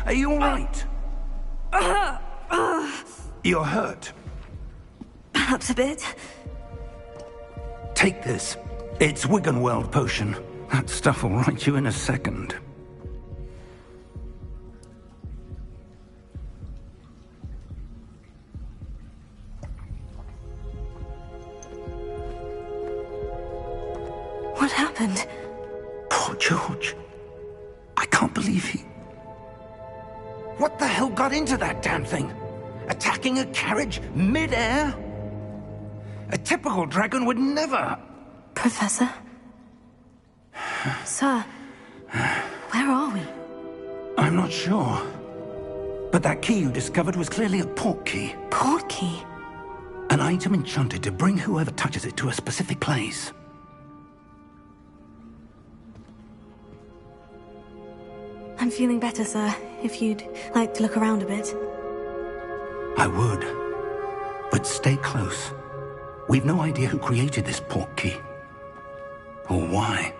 Are you all right? You're hurt. Perhaps a bit. Take this. It's Wiggenweld potion. That stuff will right you in a second. What happened? Poor George. I can't believe he... What the hell got into that damn thing? Attacking a carriage mid-air? A typical dragon would never... Professor? Sir, where are we? I'm not sure. But that key you discovered was clearly a port key. Port key? An item enchanted to bring whoever touches it to a specific place. I'm feeling better, sir. If you'd like to look around a bit. I would. But stay close. We've no idea who created this port key. Or why.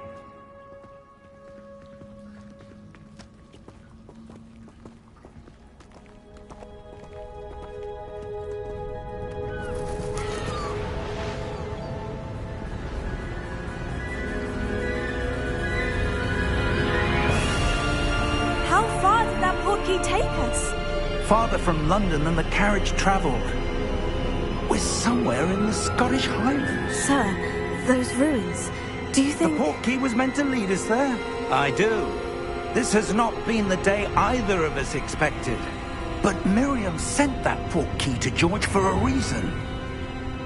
Take us? Farther from London than the carriage travelled. We're somewhere in the Scottish Highlands. Sir, those ruins, do you think... The port key was meant to lead us there? I do. This has not been the day either of us expected. But Miriam sent that port key to George for a reason.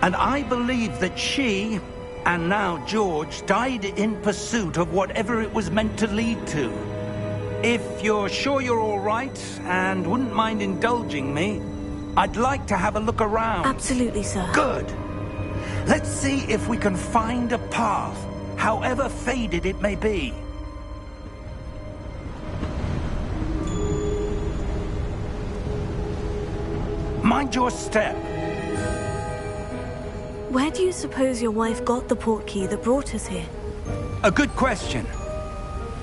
And I believe that she, and now George, died in pursuit of whatever it was meant to lead to. If you're sure you're all right, and wouldn't mind indulging me, I'd like to have a look around. Absolutely, sir. Good. Let's see if we can find a path, however faded it may be. Mind your step. Where do you suppose your wife got the port key that brought us here? A good question.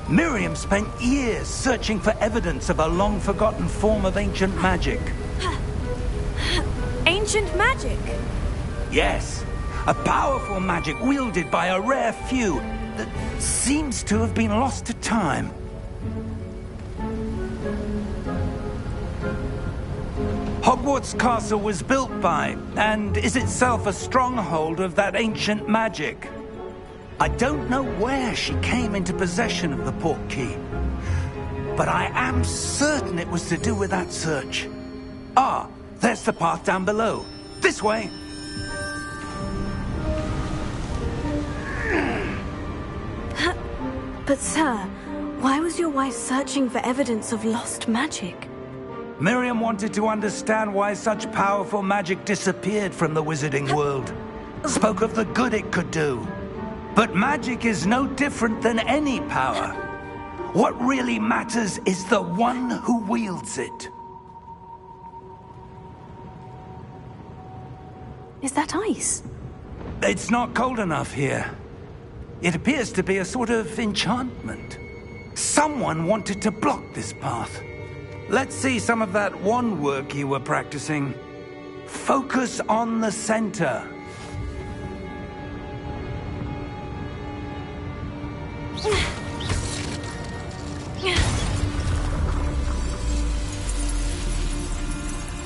Miriam spent years searching for evidence of a long-forgotten form of ancient magic. Ancient magic? Yes. A powerful magic wielded by a rare few that seems to have been lost to time. Hogwarts Castle was built by, and is itself a stronghold of that ancient magic. I don't know where she came into possession of the port key, but I am certain it was to do with that search. Ah, there's the path down below. This way. But sir, why was your wife searching for evidence of lost magic? Miriam wanted to understand why such powerful magic disappeared from the wizarding world. Spoke of the good it could do. But magic is no different than any power. What really matters is the one who wields it. Is that ice? It's not cold enough here. It appears to be a sort of enchantment. Someone wanted to block this path. Let's see some of that wand work you were practicing. Focus on the center.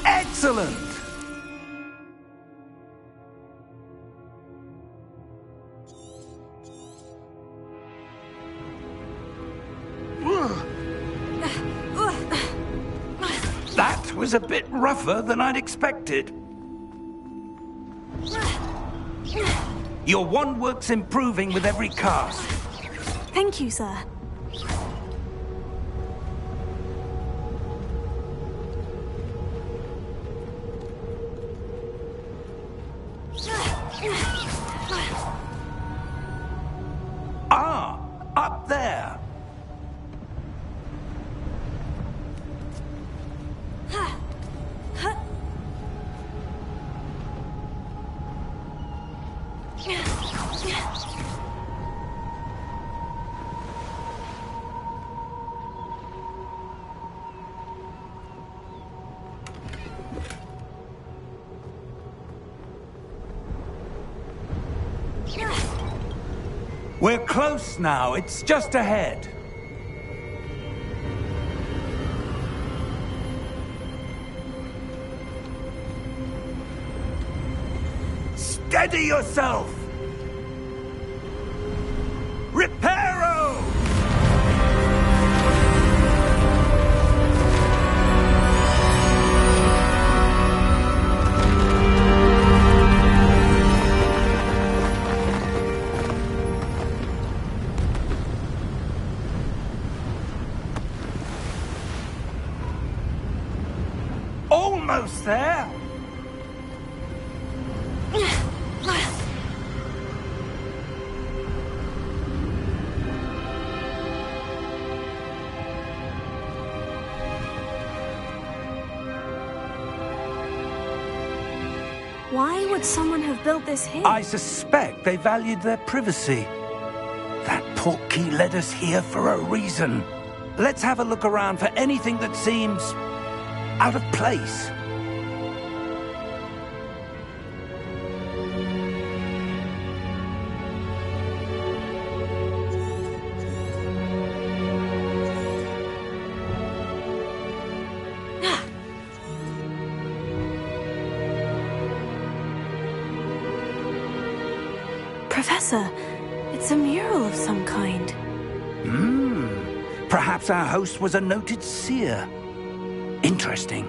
Excellent! That was a bit rougher than I'd expected. Your wand work's improving with every cast. Thank you, sir. Ah, up there. We're close now. It's just ahead. Steady yourself! Reparo! Almost there! Why would someone have built this here? I suspect they valued their privacy. That portkey led us here for a reason. Let's have a look around for anything that seems out of place. Professor, it's a mural of some kind. Perhaps our host was a noted seer. Interesting.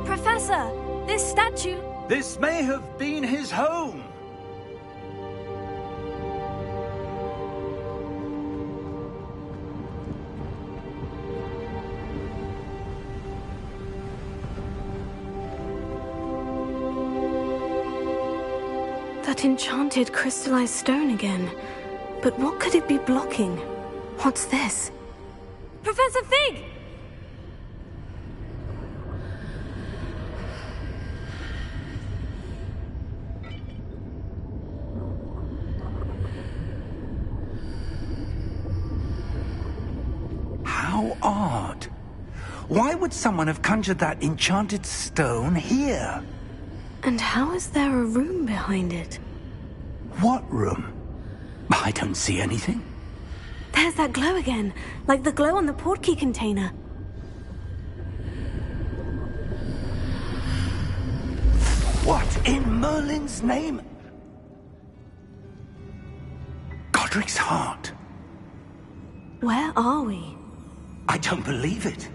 Professor, this statue... This may have been his home. That enchanted crystallized stone again. But what could it be blocking? What's this? Professor Fig! How odd. Why would someone have conjured that enchanted stone here? And how is there a room behind it? What room? I don't see anything. There's that glow again, like the glow on the portkey container. What in Merlin's name? Godric's heart. Where are we? I don't believe it.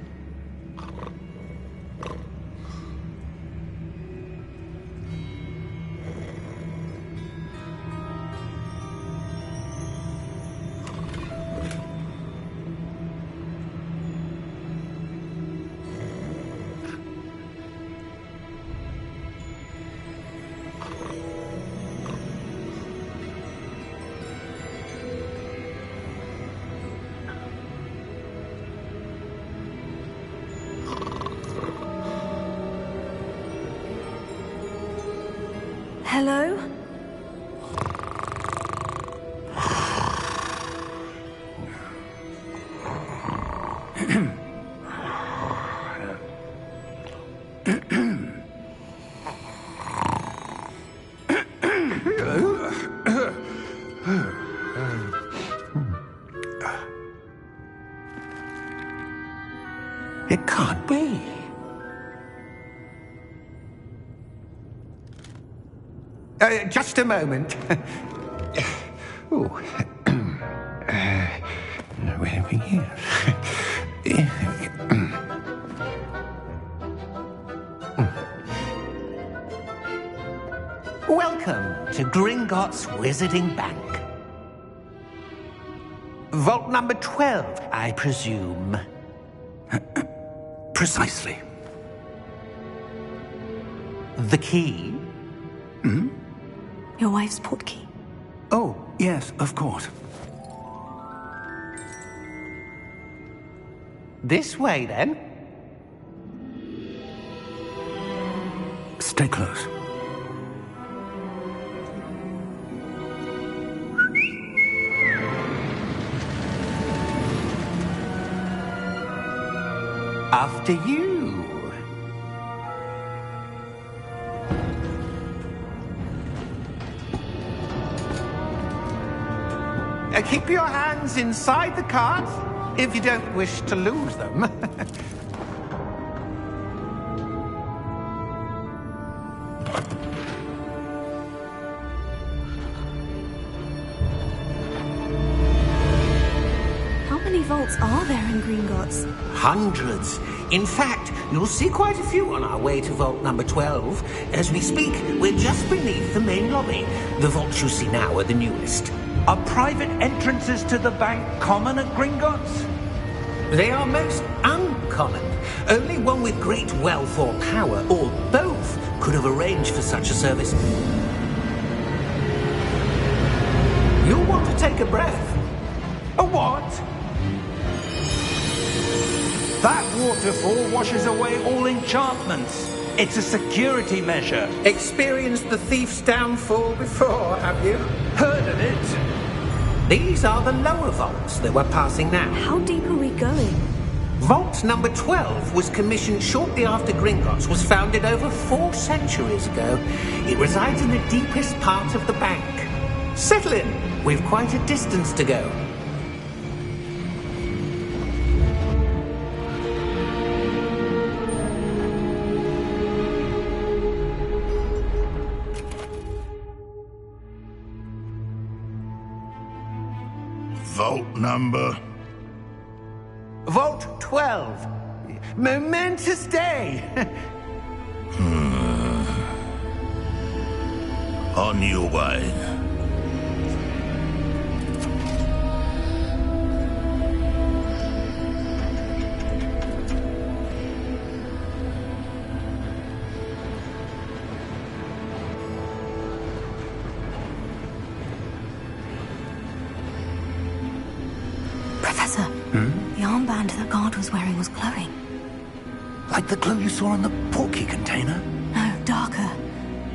Hello? It can't be. Just a moment. Oh. Where are we here? Welcome to Gringotts Wizarding Bank. Vault number 12, I presume. Precisely. The key? Your wife's portkey. Oh, yes, of course. This way, then. Stay close. After you. Keep your hands inside the cart if you don't wish to lose them. How many vaults are there in Gringotts? Hundreds. In fact, you'll see quite a few on our way to vault number 12. As we speak, we're just beneath the main lobby. The vaults you see now are the newest. Are private entrances to the bank common at Gringotts? They are most uncommon. Only one with great wealth or power, or both, could have arranged for such a service. You'll want to take a breath. A what? That waterfall washes away all enchantments. It's a security measure. Experienced the thief's downfall before, have you? Heard of it? These are the lower vaults that we're passing now. How deep are we going? Vault number 12 was commissioned shortly after Gringotts was founded over 4 centuries ago. It resides in the deepest part of the bank. Settle in. We've quite a distance to go. Vault number? Vault 12. Momentous day. On your way. Professor, the armband that guard was wearing was glowing. Like the glow you saw on the portkey container? No, darker.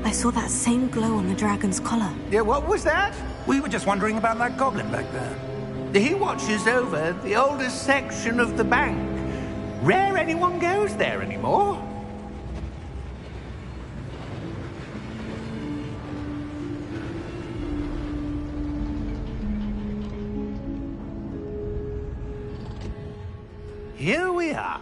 I saw that same glow on the dragon's collar. Yeah, what was that? We were just wondering about that goblin back there. He watches over the oldest section of the bank. Rare anyone goes there anymore. Here we are.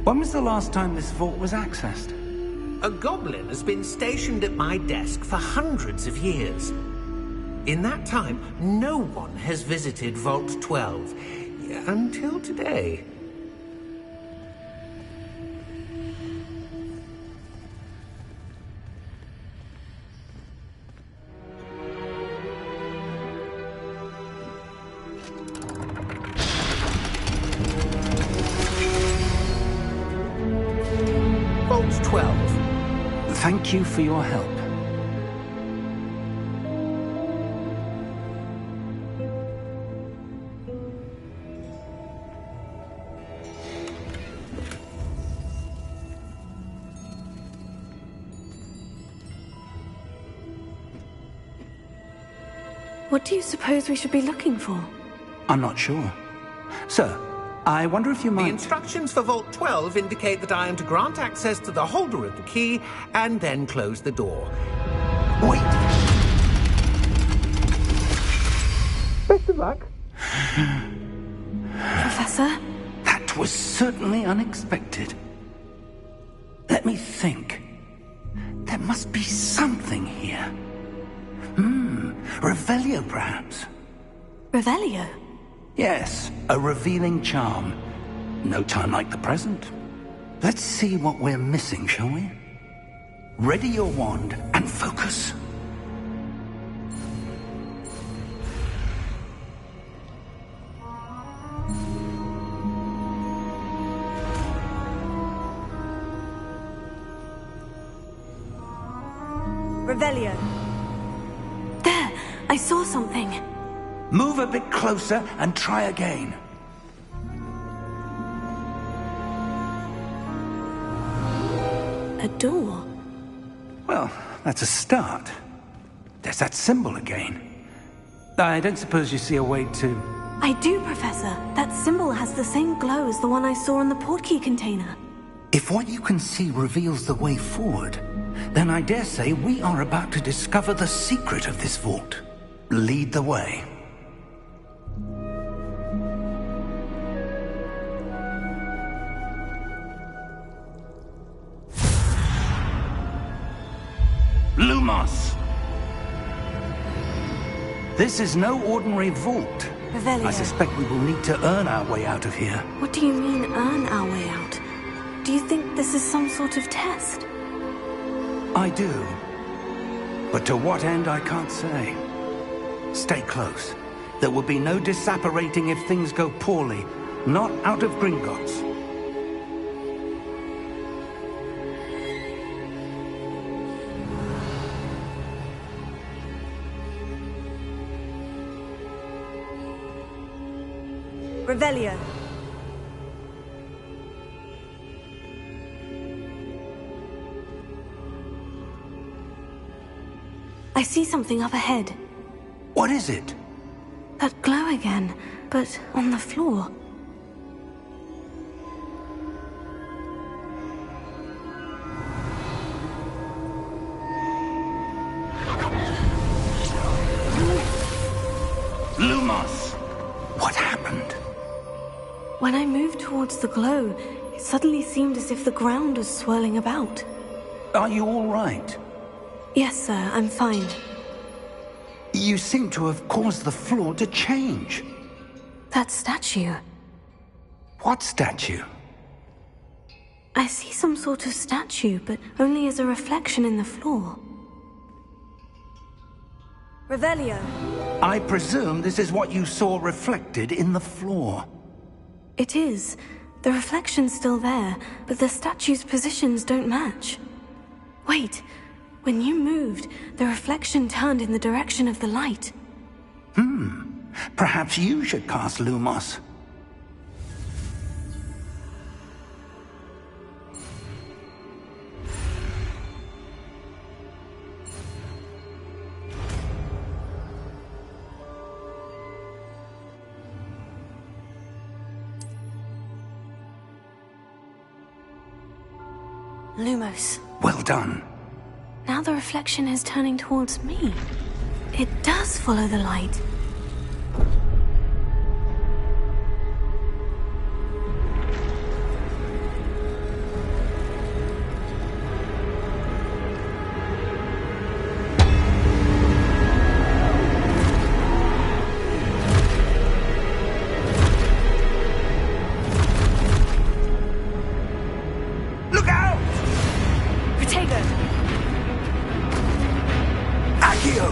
When was the last time this vault was accessed? A goblin has been stationed at my desk for hundreds of years. In that time, no one has visited Vault 12 until today. Vault 12. Thank you for your help. What do you suppose we should be looking for? I'm not sure. Sir, I wonder if you The might... instructions for Vault 12 indicate that I am to grant access to the holder of the key and then close the door. Wait! Best of luck. Professor? That was certainly unexpected. Let me think. There must be something here. Revelio, perhaps? Revelio? Yes, a revealing charm. No time like the present. Let's see what we're missing, shall we? Ready your wand and focus. Revelio. There! I saw something. Move a bit closer and try again. A door? Well, that's a start. There's that symbol again. I don't suppose you see a way to... I do, Professor. That symbol has the same glow as the one I saw in the portkey container. If what you can see reveals the way forward, then I dare say we are about to discover the secret of this vault. Lead the way. Lumos! This is no ordinary vault. Revelio. I suspect we will need to earn our way out of here. What do you mean, earn our way out? Do you think this is some sort of test? I do. But to what end, I can't say. Stay close. There will be no disapparating if things go poorly. Not out of Gringotts. Revelio. I see something up ahead. What is it? That glow again, but on the floor. Lumos! What happened? When I moved towards the glow, it suddenly seemed as if the ground was swirling about. Are you all right? Yes, sir, I'm fine. You seem to have caused the floor to change. That statue. What statue? I see some sort of statue, but only as a reflection in the floor. Revelio. I presume this is what you saw reflected in the floor. It is. The reflection's still there, but the statue's positions don't match. Wait. When you moved, the reflection turned in the direction of the light. Perhaps you should cast Lumos. Lumos. Well done. Now the reflection is turning towards me. It does follow the light. Look out! Protego! Accio!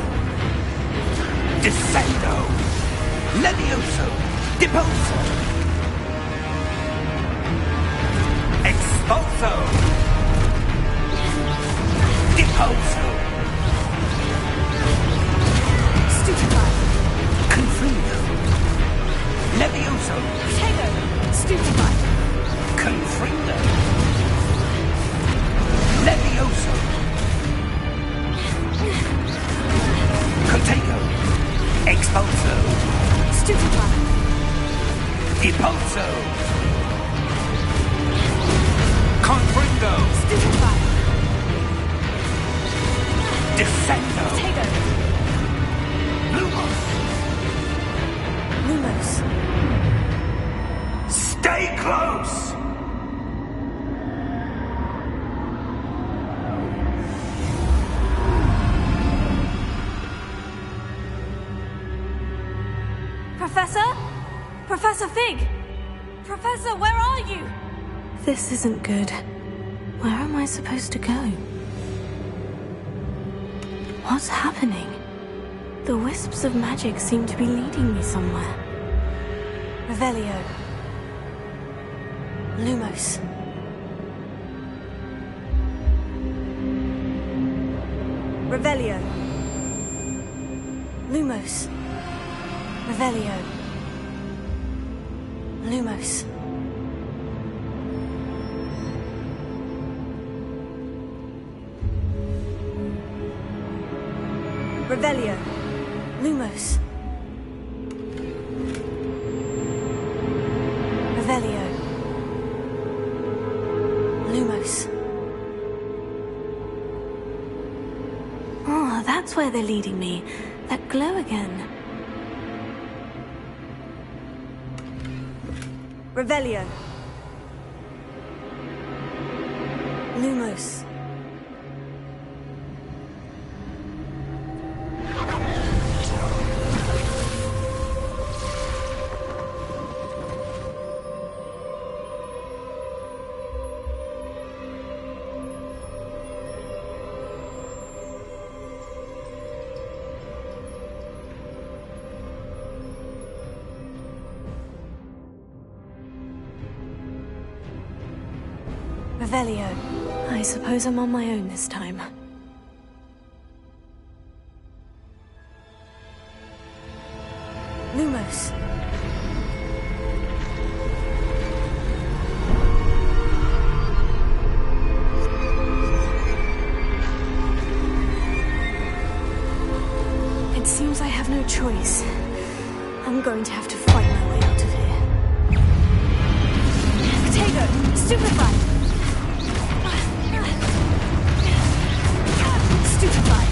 Descendo! Levioso! Deposo! Expulso! Deposo! Stupefy! Confrido! Levioso! Protego! Stupefy! Confrido! Levioso! Protego! Expulso! Stupefy! Deposo! Confrindo! Stupefy! Descendo! Protego! Lumos! Lumos! Stay close! Professor? Professor Fig! Professor, where are you? This isn't good. Where am I supposed to go? What's happening? The wisps of magic seem to be leading me somewhere. Revelio. Lumos. Revelio. Lumos. Revelio. Lumos. Revelio. Lumos. Revelio. Lumos. Oh, that's where they're leading me. That glow again. Revelio. Lumos. Revelio. I suppose I'm on my own this time. Lumos. It seems I have no choice. I'm going to have to fight my way out of here. Potato! Stupefy! Stupefy!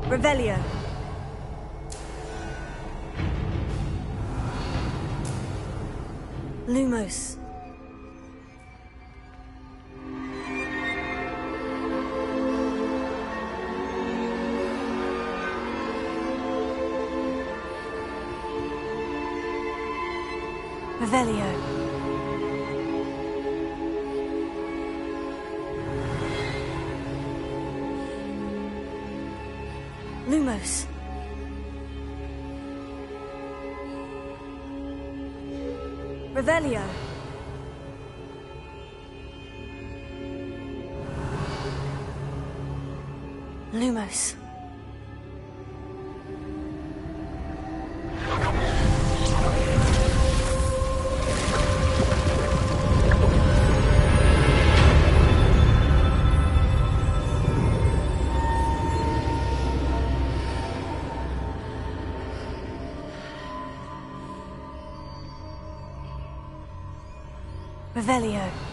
Revelio. Lumos. Revelio. Lumos. Revelio. Lumos. Revelio.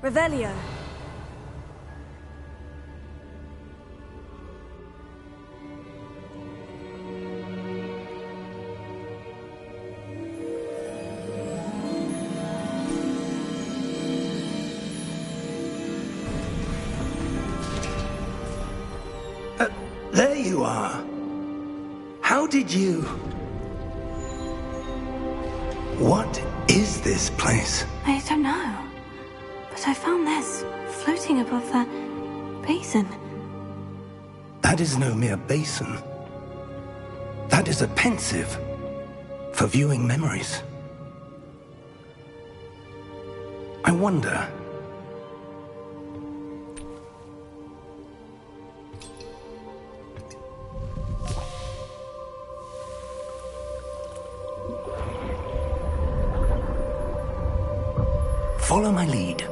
Revelio. There you are. How did you... What is this place? I don't know. But I found this floating above that basin. That is no mere basin. That is a pensive for viewing memories. I wonder... Follow my lead.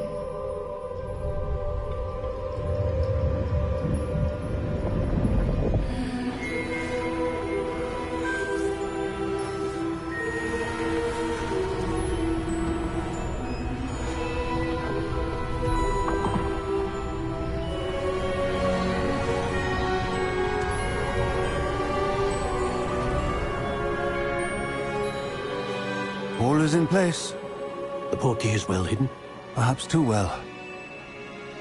All is in place. The portkey is well hidden. Perhaps too well.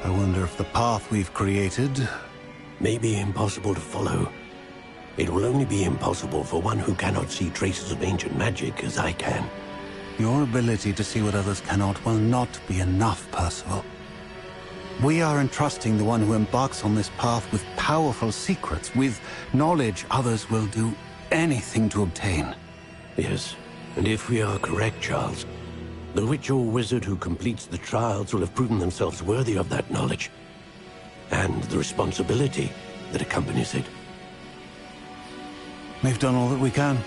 I wonder if the path we've created... May be impossible to follow. It will only be impossible for one who cannot see traces of ancient magic as I can. Your ability to see what others cannot will not be enough, Percival. We are entrusting the one who embarks on this path with powerful secrets, with knowledge others will do anything to obtain. Yes, and if we are correct, Charles, the witch or wizard who completes the trials will have proven themselves worthy of that knowledge, and the responsibility that accompanies it. We've done all that we can.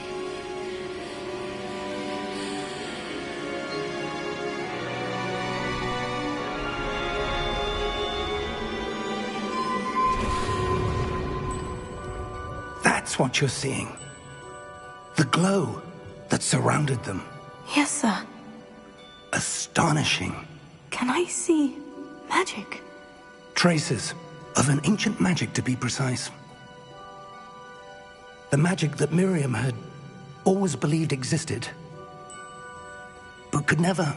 That's what you're seeing. The glow that surrounded them. Yes, sir. Astonishing. Can I see magic? Traces of an ancient magic, to be precise. The magic that Miriam had always believed existed, but could never.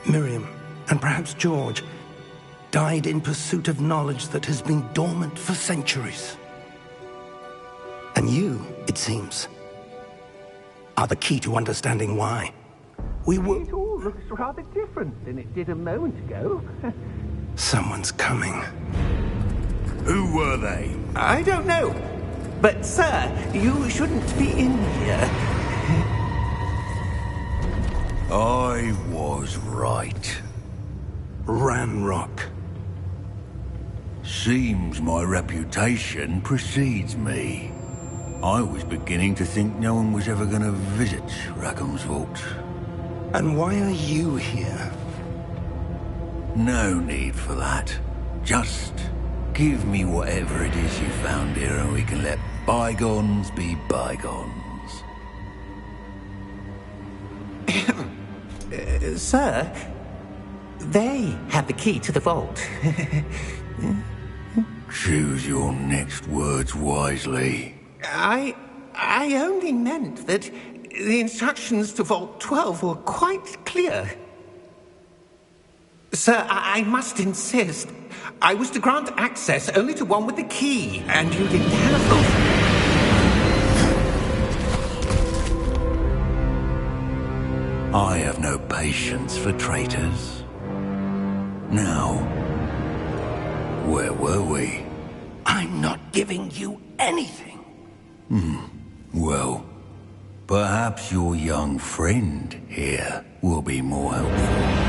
Miriam, and perhaps George, died in pursuit of knowledge that has been dormant for centuries. And you, it seems, are the key to understanding why. It all looks rather different than it did a moment ago. Someone's coming. Who were they? I don't know. But, sir, you shouldn't be in here. I was right. Ranrock. Seems my reputation precedes me. I was beginning to think no one was ever going to visit Rackham's Vault. And why are you here? No need for that. Just give me whatever it is you found here and we can let bygones be bygones. Sir, they have the key to the vault. Choose your next words wisely. I only meant that the instructions to Vault 12 were quite clear. Sir, I must insist. I was to grant access only to one with the key, and you didn't have them. I have no patience for traitors. Now, where were we? I'm not giving you anything. Well, perhaps your young friend here will be more helpful.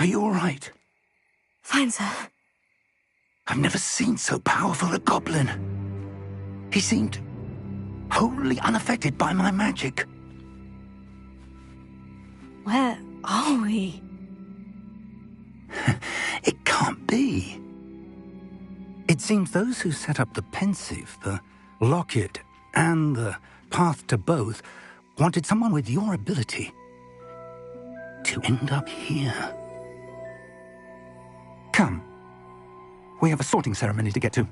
Are you all right? Fine, sir. I've never seen so powerful a goblin. He seemed wholly unaffected by my magic. Where are we? It can't be. It seems those who set up the pensive, the locket, and the path to both wanted someone with your ability to end up here. Come. We have a sorting ceremony to get to.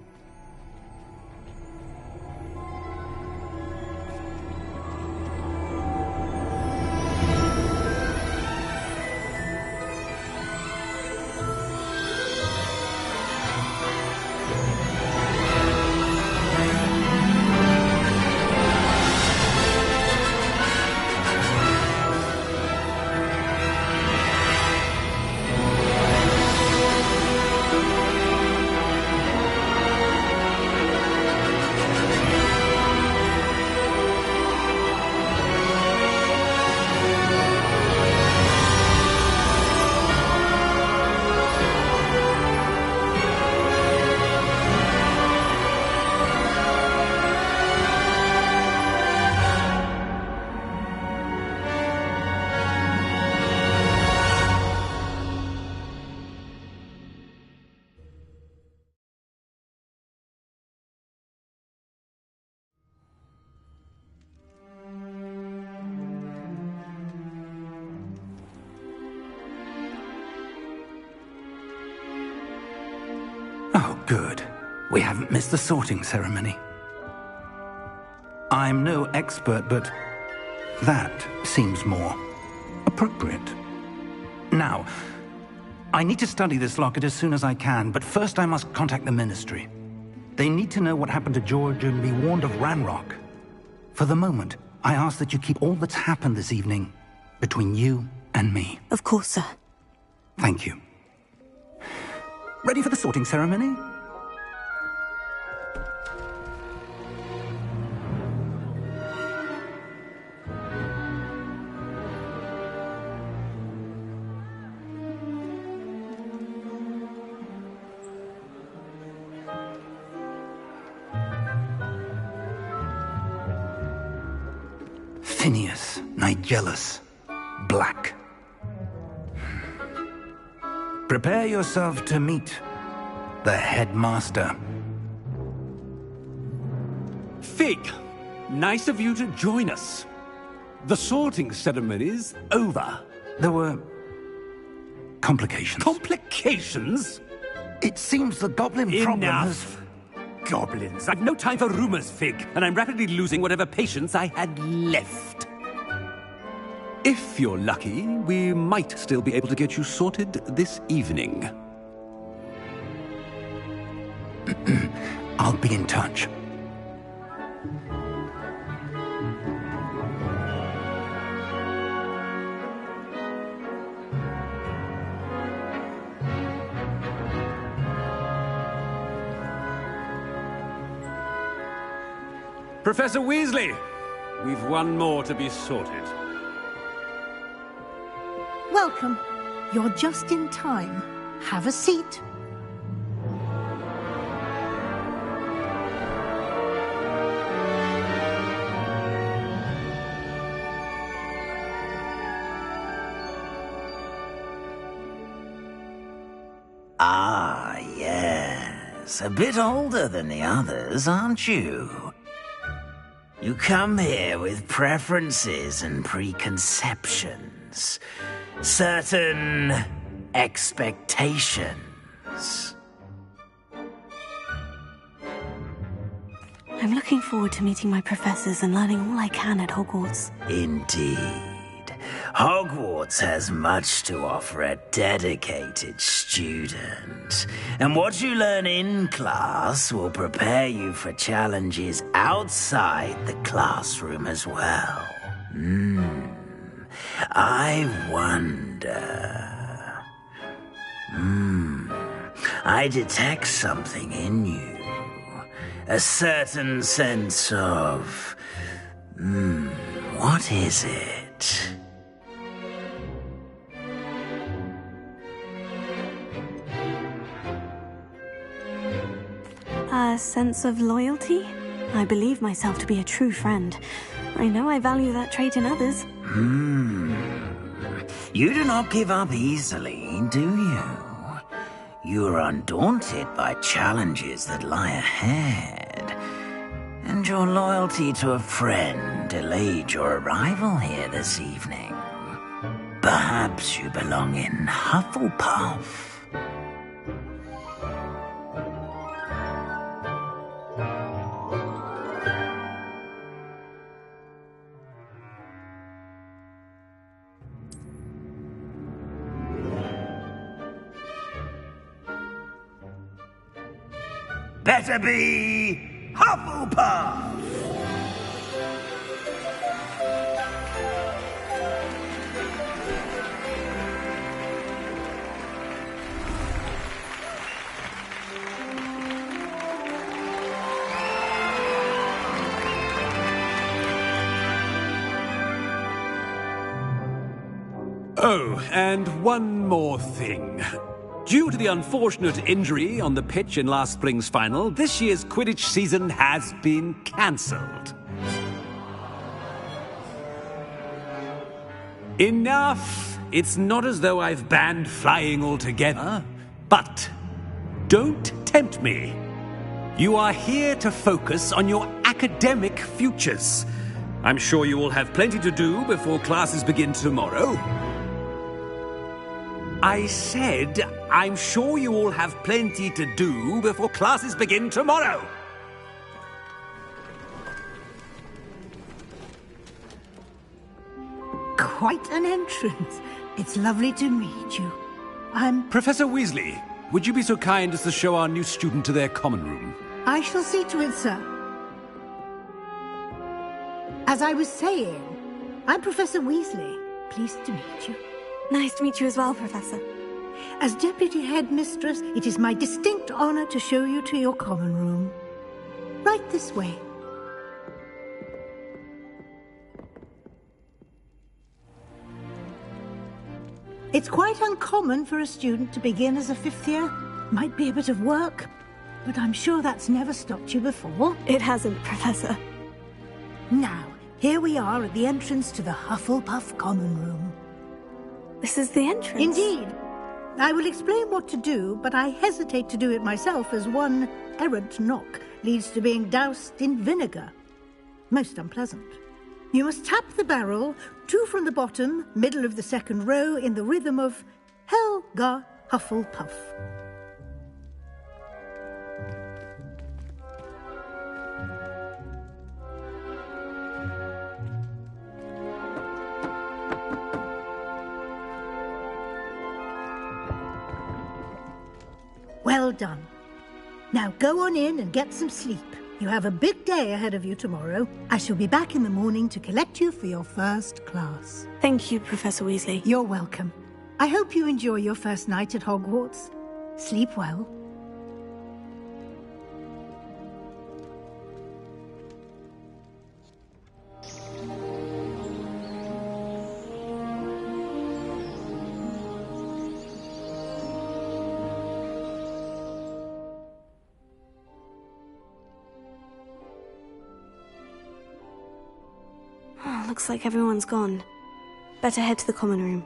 Oh, good. We haven't missed the sorting ceremony. I'm no expert, but that seems more appropriate. Now, I need to study this locket as soon as I can, but first I must contact the Ministry. They need to know what happened to George and be warned of Ranrock. For the moment, I ask that you keep all that's happened this evening between you and me. Of course, sir. Thank you. Ready for the sorting ceremony? Phineas, Nigellus, Black. Prepare yourself to meet the headmaster. Fig, nice of you to join us. The sorting ceremony's over. There were complications. Complications? It seems the goblin problem has... Enough! Goblins. I've no time for rumors, Fig, and I'm rapidly losing whatever patience I had left. If you're lucky, we might still be able to get you sorted this evening. I'll be in touch. Professor Weasley, we've one more to be sorted. Welcome. You're just in time. Have a seat. Ah, yes. A bit older than the others, aren't you? You come here with preferences and preconceptions. Certain expectations. I'm looking forward to meeting my professors and learning all I can at Hogwarts. Indeed. Hogwarts has much to offer a dedicated student. And what you learn in class will prepare you for challenges outside the classroom as well. I wonder... I detect something in you. A certain sense of... what is it? A sense of loyalty? I believe myself to be a true friend. I know I value that trait in others. You do not give up easily, do you? You are undaunted by challenges that lie ahead. And your loyalty to a friend delayed your arrival here this evening. Perhaps you belong in Hufflepuff. Better be Hufflepuff! Oh, and one more thing. Due to the unfortunate injury on the pitch in last spring's final, this year's Quidditch season has been cancelled. Enough! It's not as though I've banned flying altogether, but don't tempt me. You are here to focus on your academic futures. I'm sure you all have plenty to do before classes begin tomorrow. I said, I'm sure you all have plenty to do before classes begin tomorrow. Quite an entrance. It's lovely to meet you. I'm... Professor Weasley, would you be so kind as to show our new student to their common room? I shall see to it, sir. As I was saying, I'm Professor Weasley. Pleased to meet you. Nice to meet you as well, Professor. As Deputy Headmistress, it is my distinct honor to show you to your common room. Right this way. It's quite uncommon for a student to begin as a fifth year. Might be a bit of work, but I'm sure that's never stopped you before. It hasn't, Professor. Now, here we are at the entrance to the Hufflepuff common room. This is the entrance? Indeed. I will explain what to do, but I hesitate to do it myself as one errant knock leads to being doused in vinegar. Most unpleasant. You must tap the barrel, 2 from the bottom, middle of the second row, in the rhythm of Helga Hufflepuff. Well done. Now go on in and get some sleep. You have a big day ahead of you tomorrow. I shall be back in the morning to collect you for your first class. Thank you, Professor Weasley. You're welcome. I hope you enjoy your first night at Hogwarts. Sleep well. Looks like everyone's gone. Better head to the common room.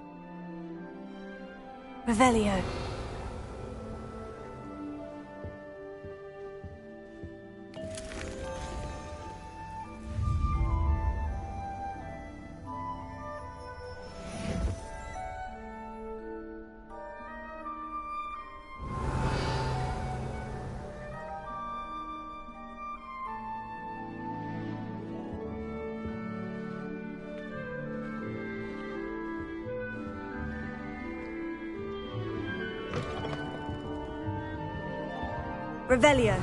Revelio. Revelio.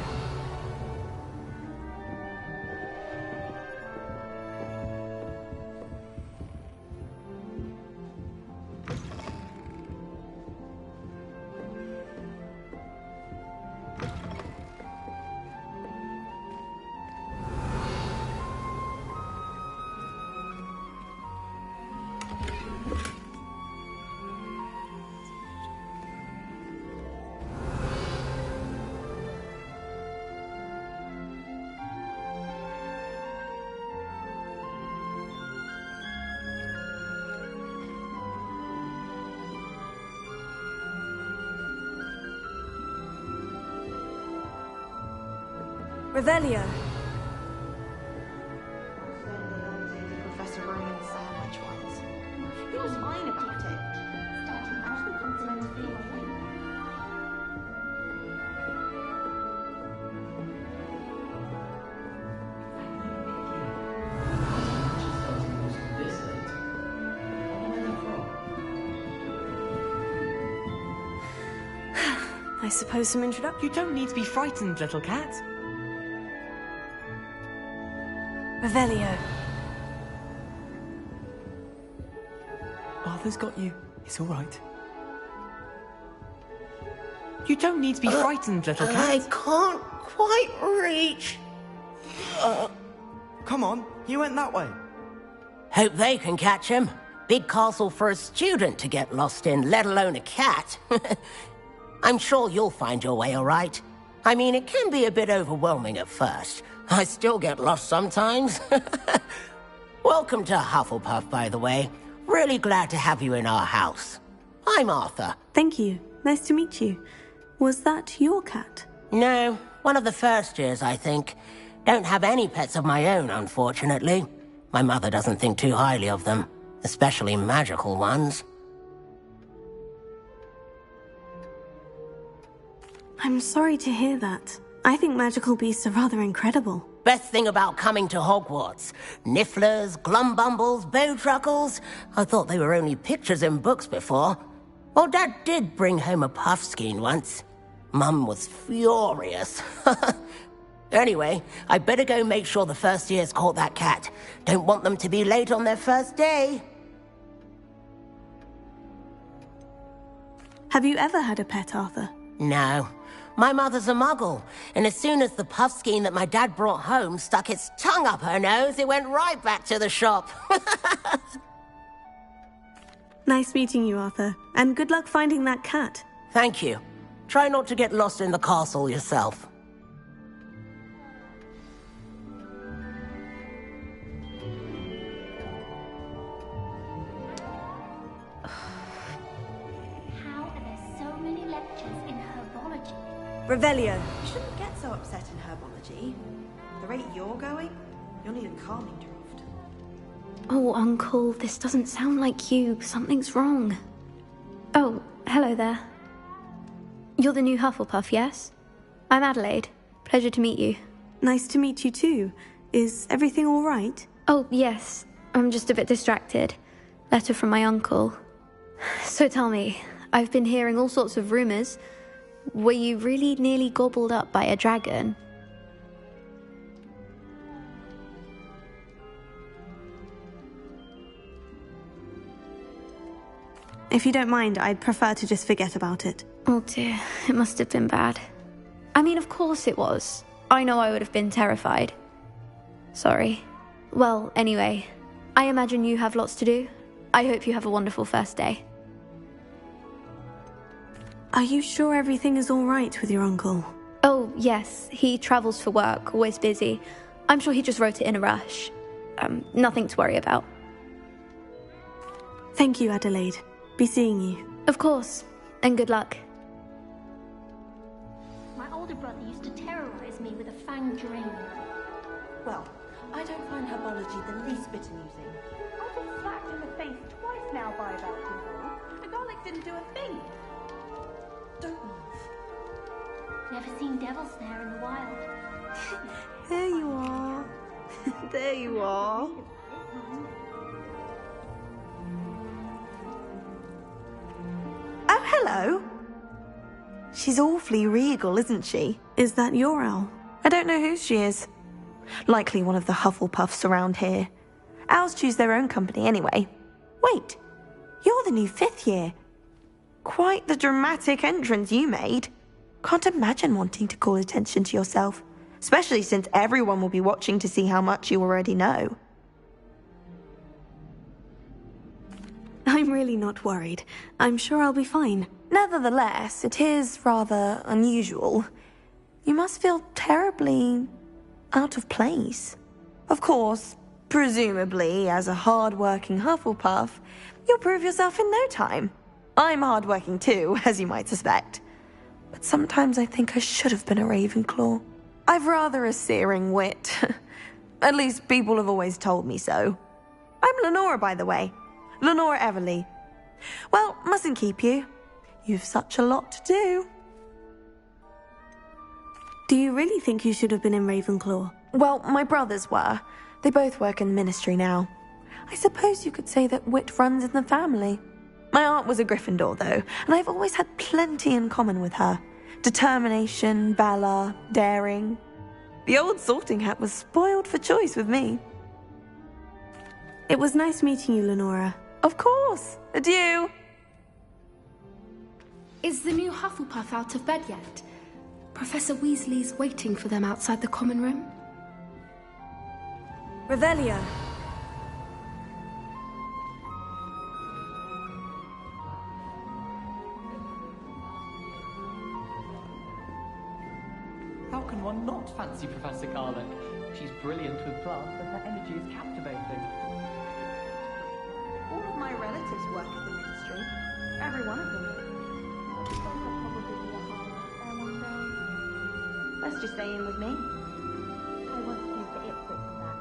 Revelio. Professor Roman's sandwich once. He was fine about it. I suppose some introduction. You don't need to be frightened, little cat. Revelio. Arthur's got you. It's all right. You don't need to be frightened, little cat. I can't quite reach. Come on, you went that way. Hope they can catch him. Big castle for a student to get lost in, let alone a cat. I'm sure you'll find your way all right. I mean, it can be a bit overwhelming at first. I still get lost sometimes. Welcome to Hufflepuff, by the way. Really glad to have you in our house. I'm Arthur. Thank you. Nice to meet you. Was that your cat? No, one of the first years, I think. Don't have any pets of my own, unfortunately. My mother doesn't think too highly of them, especially magical ones. I'm sorry to hear that. I think magical beasts are rather incredible. Best thing about coming to Hogwarts. Nifflers, glumbumbles, bowtruckles. I thought they were only pictures in books before. Well, Dad did bring home a puffskein once. Mum was furious. Anyway, I better go make sure the first years caught that cat. Don't want them to be late on their first day. Have you ever had a pet, Arthur? No. My mother's a muggle, and as soon as the puffskein that my dad brought home stuck its tongue up her nose, it went right back to the shop. Nice meeting you, Arthur, and good luck finding that cat. Thank you. Try not to get lost in the castle yourself. How are there so many lectures in herbology? Revelio. You shouldn't get so upset in herbology. The rate you're going, you'll need a calming draught. Oh, Uncle, this doesn't sound like you. Something's wrong. Oh, hello there. You're the new Hufflepuff, yes? I'm Adelaide. Pleasure to meet you. Nice to meet you too. Is everything all right? Oh, yes. I'm just a bit distracted. Letter from my uncle. So tell me, I've been hearing all sorts of rumors. Were you really nearly gobbled up by a dragon? If you don't mind, I'd prefer to just forget about it. Oh dear, it must have been bad. I mean, of course it was. I know I would have been terrified. Sorry. Well, anyway, I imagine you have lots to do. I hope you have a wonderful first day. Are you sure everything is all right with your uncle? Oh, yes. He travels for work, always busy. I'm sure he just wrote it in a rush. Nothing to worry about. Thank you, Adelaide. Be seeing you. Of course. And good luck. My older brother used to terrorize me with a fanged ring. Well, I don't find herbology the least bit amusing. I've been slapped in the face twice now by that people. The garlic didn't do a thing. Don't move. Never seen devil snare in the wild. There you are. There you are. Oh, hello. She's awfully regal, isn't she? Is that your owl? I don't know who she is. Likely one of the Hufflepuffs around here. Owls choose their own company anyway. Wait, you're the new 5th year. Quite the dramatic entrance you made. Can't imagine wanting to call attention to yourself, especially since everyone will be watching to see how much you already know. I'm really not worried. I'm sure I'll be fine. Nevertheless, it is rather unusual. You must feel terribly out of place. Of course, presumably, as a hard-working Hufflepuff, you'll prove yourself in no time. I'm hard-working too, as you might suspect. But sometimes I think I should have been a Ravenclaw. I've rather a searing wit. At least people have always told me so. I'm Lenora, by the way. Lenora Everly. Well, mustn't keep you. You've such a lot to do. Do you really think you should have been in Ravenclaw? Well, my brothers were. They both work in the ministry now. I suppose you could say that wit runs in the family. My aunt was a Gryffindor, though, and I've always had plenty in common with her. Determination, valor, daring. The old sorting hat was spoiled for choice with me. It was nice meeting you, Lenora. Of course. Adieu. Is the new Hufflepuff out of bed yet? Professor Weasley's waiting for them outside the common room. Revelio. How can one not fancy Professor Garlick? She's brilliant with plants and her energy is captivating. All of my relatives work at the ministry. Every one of them. Let's just stay in with me. I want to use the Ipswich for that.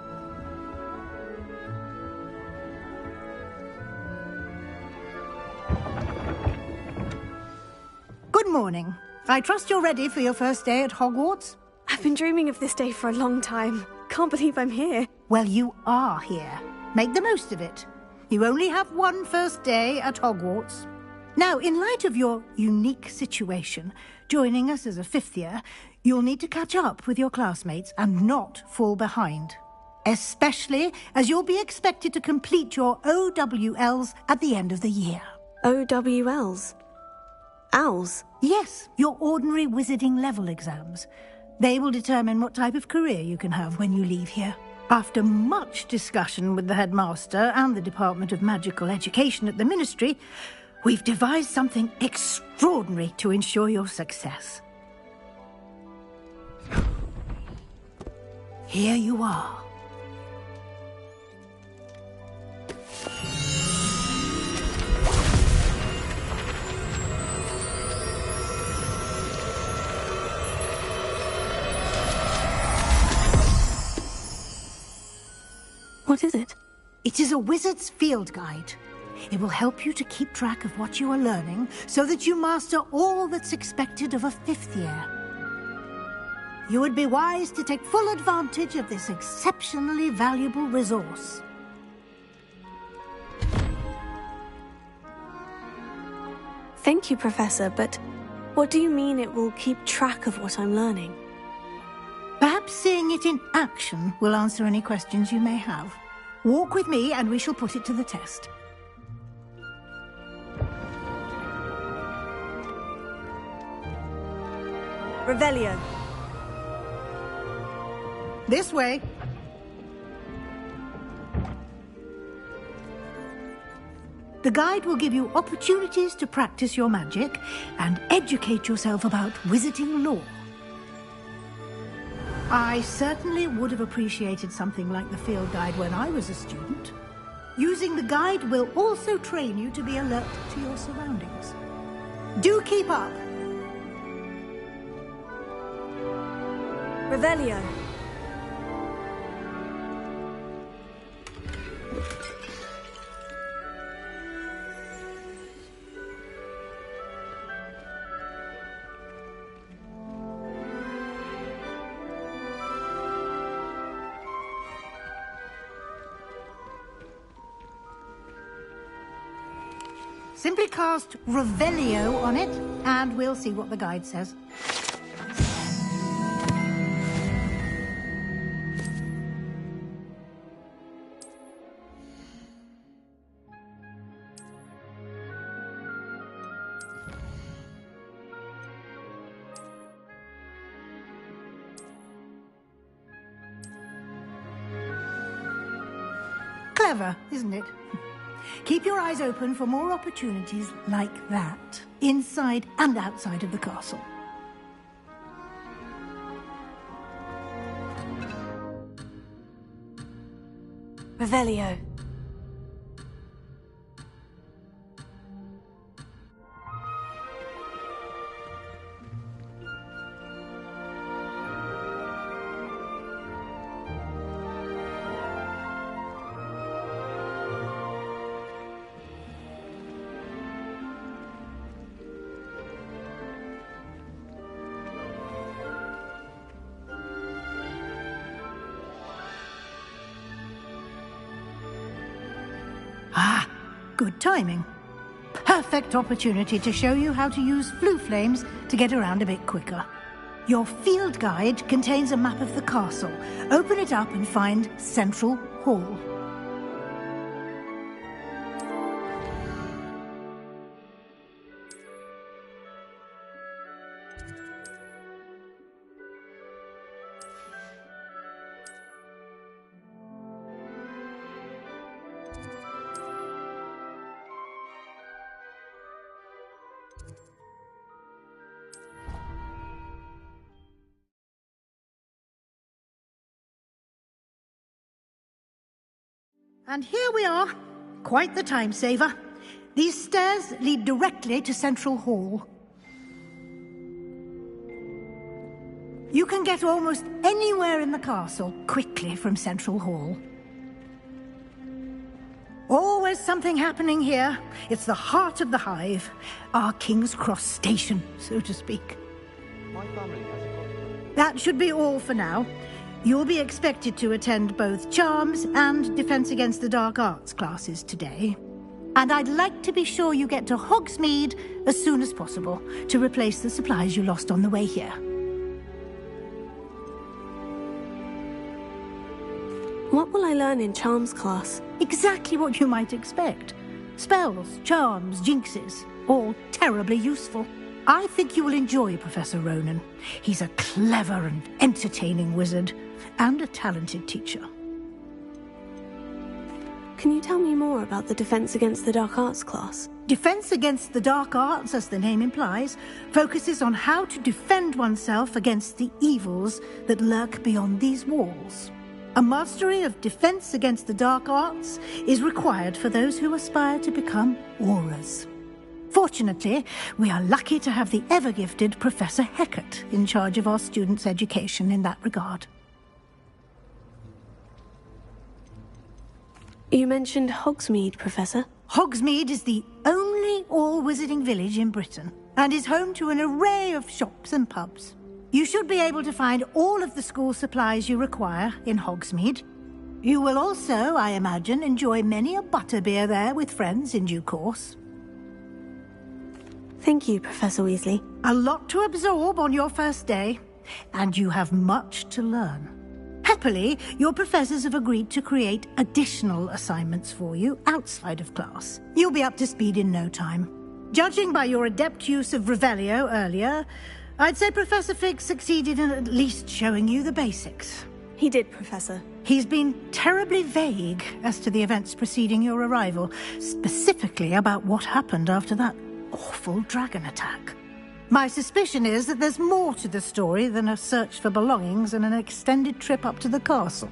Good morning. I trust you're ready for your first day at Hogwarts? I've been dreaming of this day for a long time. Can't believe I'm here. Well, you are here. Make the most of it. You only have one first day at Hogwarts. Now, in light of your unique situation, joining us as a fifth year, you'll need to catch up with your classmates and not fall behind. Especially as you'll be expected to complete your OWLs at the end of the year. OWLs? Owls? Yes, your ordinary wizarding level exams. They will determine what type of career you can have when you leave here. After much discussion with the headmaster and the Department of Magical Education at the Ministry, we've devised something extraordinary to ensure your success. Here you are. What is it? It is a wizard's field guide. It will help you to keep track of what you are learning so that you master all that's expected of a fifth year. You would be wise to take full advantage of this exceptionally valuable resource. Thank you, Professor, but what do you mean it will keep track of what I'm learning? Perhaps seeing it in action will answer any questions you may have. Walk with me and we shall put it to the test. Revelio. This way. The guide will give you opportunities to practice your magic and educate yourself about wizarding lore. I certainly would have appreciated something like the field guide when I was a student. Using the guide will also train you to be alert to your surroundings. Do keep up. Revelio. Simply cast Revelio on it, and we'll see what the guide says. Clever, isn't it? Keep your eyes open for more opportunities like that, inside and outside of the castle. Revelio. Good timing. Perfect opportunity to show you how to use flue flames to get around a bit quicker. Your field guide contains a map of the castle. Open it up and find Central Hall. And here we are. Quite the time saver. These stairs lead directly to Central Hall. You can get almost anywhere in the castle quickly from Central Hall. Always something happening here. It's the heart of the hive. Our King's Cross station, so to speak. That should be all for now. You'll be expected to attend both Charms and Defense Against the Dark Arts classes today. And I'd like to be sure you get to Hogsmeade as soon as possible to replace the supplies you lost on the way here. What will I learn in Charms class? Exactly what you might expect. Spells, charms, jinxes, all terribly useful. I think you will enjoy Professor Ronan. He's a clever and entertaining wizard, and a talented teacher. Can you tell me more about the Defense Against the Dark Arts class? Defense Against the Dark Arts, as the name implies, focuses on how to defend oneself against the evils that lurk beyond these walls. A mastery of Defense Against the Dark Arts is required for those who aspire to become Aurors. Fortunately, we are lucky to have the ever-gifted Professor Hecat in charge of our students' education in that regard. You mentioned Hogsmeade, Professor. Hogsmeade is the only all-wizarding village in Britain, and is home to an array of shops and pubs. You should be able to find all of the school supplies you require in Hogsmeade. You will also, I imagine, enjoy many a butterbeer there with friends in due course. Thank you, Professor Weasley. A lot to absorb on your first day, and you have much to learn. Happily, your professors have agreed to create additional assignments for you outside of class. You'll be up to speed in no time. Judging by your adept use of Revelio earlier, I'd say Professor Fig succeeded in at least showing you the basics. He did, Professor. He's been terribly vague as to the events preceding your arrival, specifically about what happened after that awful dragon attack. My suspicion is that there's more to the story than a search for belongings and an extended trip up to the castle.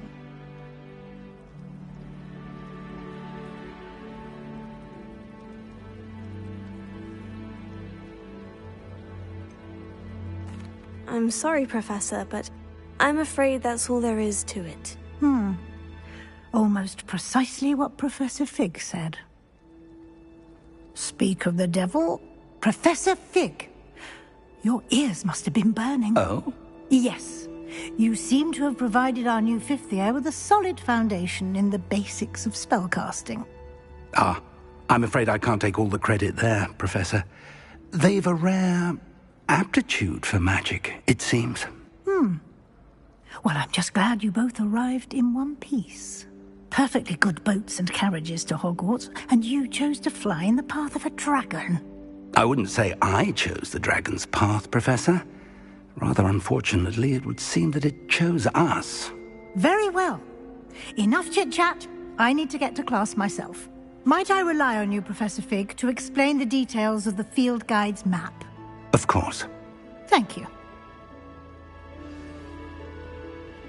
I'm sorry, Professor, but I'm afraid that's all there is to it. Almost precisely what Professor Fig said. Speak of the devil, Professor Fig. Your ears must have been burning. Oh? Yes. You seem to have provided our new fifth year with a solid foundation in the basics of spellcasting. Ah, I'm afraid I can't take all the credit there, Professor. They've a rare aptitude for magic, it seems. Well, I'm just glad you both arrived in one piece. Perfectly good boats and carriages to Hogwarts, and you chose to fly in the path of a dragon. I wouldn't say I chose the dragon's path, Professor. Rather unfortunately, it would seem that it chose us. Very well. Enough chit-chat. I need to get to class myself. Might I rely on you, Professor Fig, to explain the details of the field guide's map? Of course. Thank you.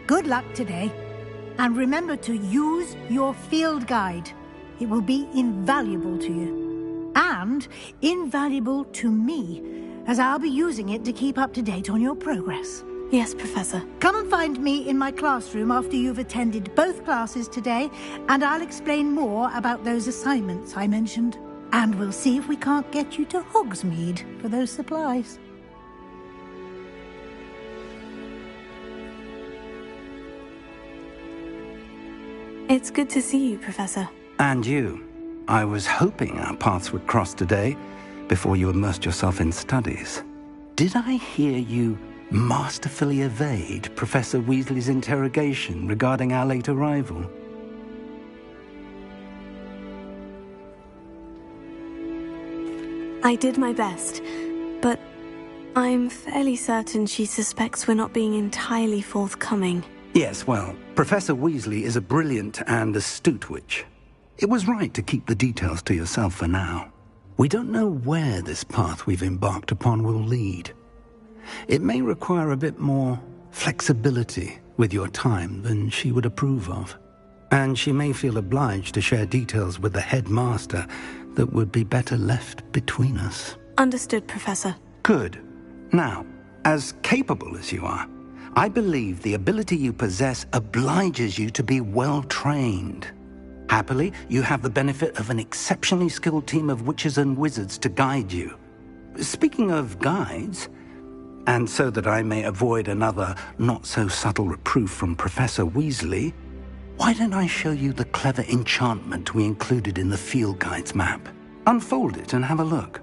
Good luck today. And remember to use your field guide. It will be invaluable to you. And invaluable to me, as I'll be using it to keep up to date on your progress. Yes, Professor. Come and find me in my classroom after you've attended both classes today, and I'll explain more about those assignments I mentioned. And we'll see if we can't get you to Hogsmeade for those supplies. It's good to see you, Professor. And you. I was hoping our paths would cross today, before you immersed yourself in studies. Did I hear you masterfully evade Professor Weasley's interrogation regarding our late arrival? I did my best, but I'm fairly certain she suspects we're not being entirely forthcoming. Yes, well, Professor Weasley is a brilliant and astute witch. It was right to keep the details to yourself for now. We don't know where this path we've embarked upon will lead. It may require a bit more flexibility with your time than she would approve of. And she may feel obliged to share details with the headmaster that would be better left between us. Understood, Professor. Good. Now, as capable as you are, I believe the ability you possess obliges you to be well trained. Happily, you have the benefit of an exceptionally skilled team of witches and wizards to guide you. Speaking of guides, and so that I may avoid another not-so-subtle reproof from Professor Weasley, why don't I show you the clever enchantment we included in the field guide's map? Unfold it and have a look.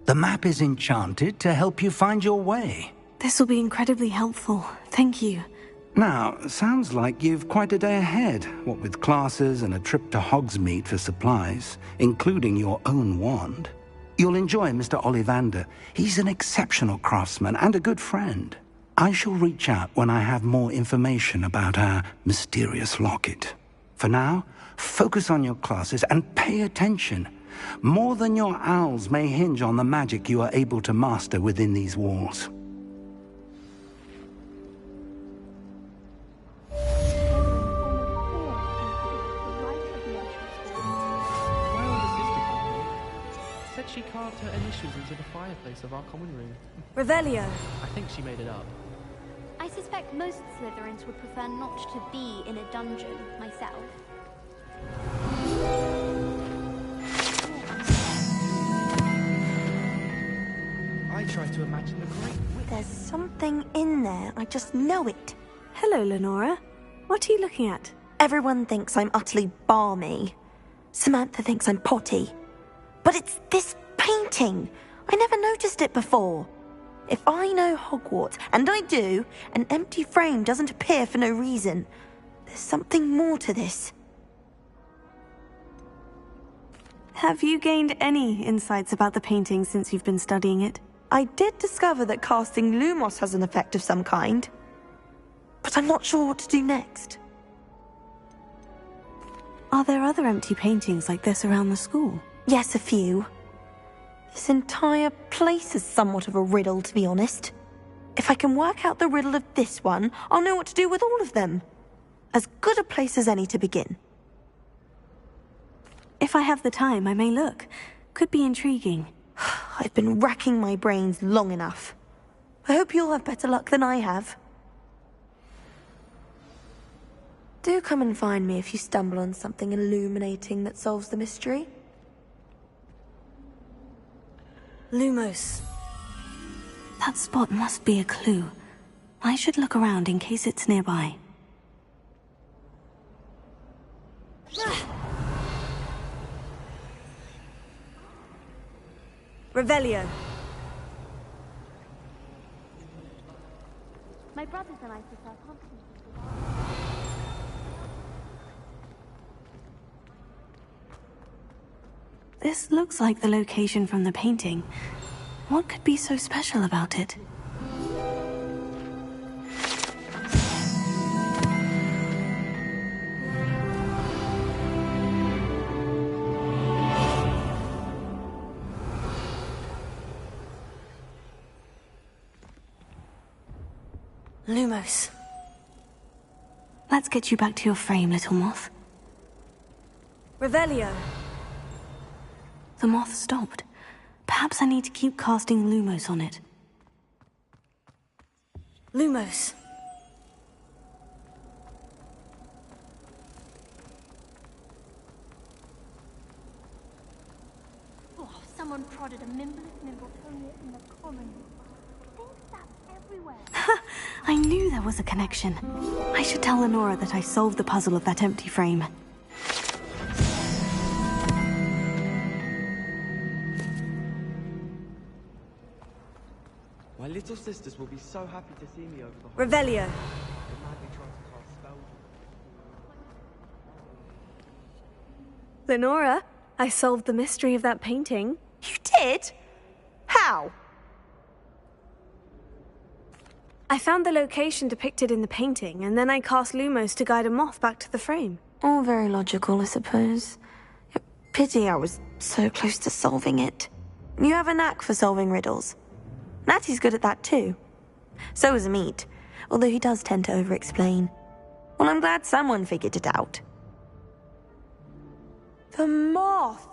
The map is enchanted to help you find your way. This will be incredibly helpful. Thank you. Now, sounds like you've quite a day ahead, what with classes and a trip to Hogsmeade for supplies, including your own wand. You'll enjoy Mr. Ollivander. He's an exceptional craftsman and a good friend. I shall reach out when I have more information about our mysterious locket. For now, focus on your classes and pay attention. More than your owls may hinge on the magic you are able to master within these walls. Said she carved her initials into the fireplace of our common room. Revelio. I think she made it up. I suspect most Slytherins would prefer not to be in a dungeon, myself. I try to imagine the great witch. There's something in there, I just know it. Hello, Lenora. What are you looking at? Everyone thinks I'm utterly balmy. Samantha thinks I'm potty. But it's this painting. I never noticed it before. If I know Hogwarts, and I do, an empty frame doesn't appear for no reason. There's something more to this. Have you gained any insights about the painting since you've been studying it? I did discover that casting Lumos has an effect of some kind. But I'm not sure what to do next. Are there other empty paintings like this around the school? Yes, a few. This entire place is somewhat of a riddle, to be honest. If I can work out the riddle of this one, I'll know what to do with all of them. As good a place as any to begin. If I have the time, I may look. Could be intriguing. I've been racking my brains long enough. I hope you'll have better luck than I have. Do come and find me if you stumble on something illuminating that solves the mystery. Lumos. That spot must be a clue. I should look around in case it's nearby. Revelio. My brothers and I prefer pumpkins. This looks like the location from the painting. What could be so special about it? Lumos. Let's get you back to your frame, little moth. Revelio. The moth stopped. Perhaps I need to keep casting Lumos on it. Lumos. Oh, someone prodded a Mimbless Mimbletonia in the common. I think that's everywhere. I knew there was a connection. I should tell Lenora that I solved the puzzle of that empty frame. My little sisters will be so happy to see me over the Revelio. Lenora, I solved the mystery of that painting. You did? How? I found the location depicted in the painting, and then I cast Lumos to guide a moth back to the frame. All very logical, I suppose. Pity I was so close to solving it. You have a knack for solving riddles. Natty's good at that too. So is Amit, although he does tend to over-explain. Well, I'm glad someone figured it out. The moth!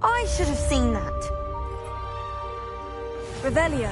I should have seen that. Revelio.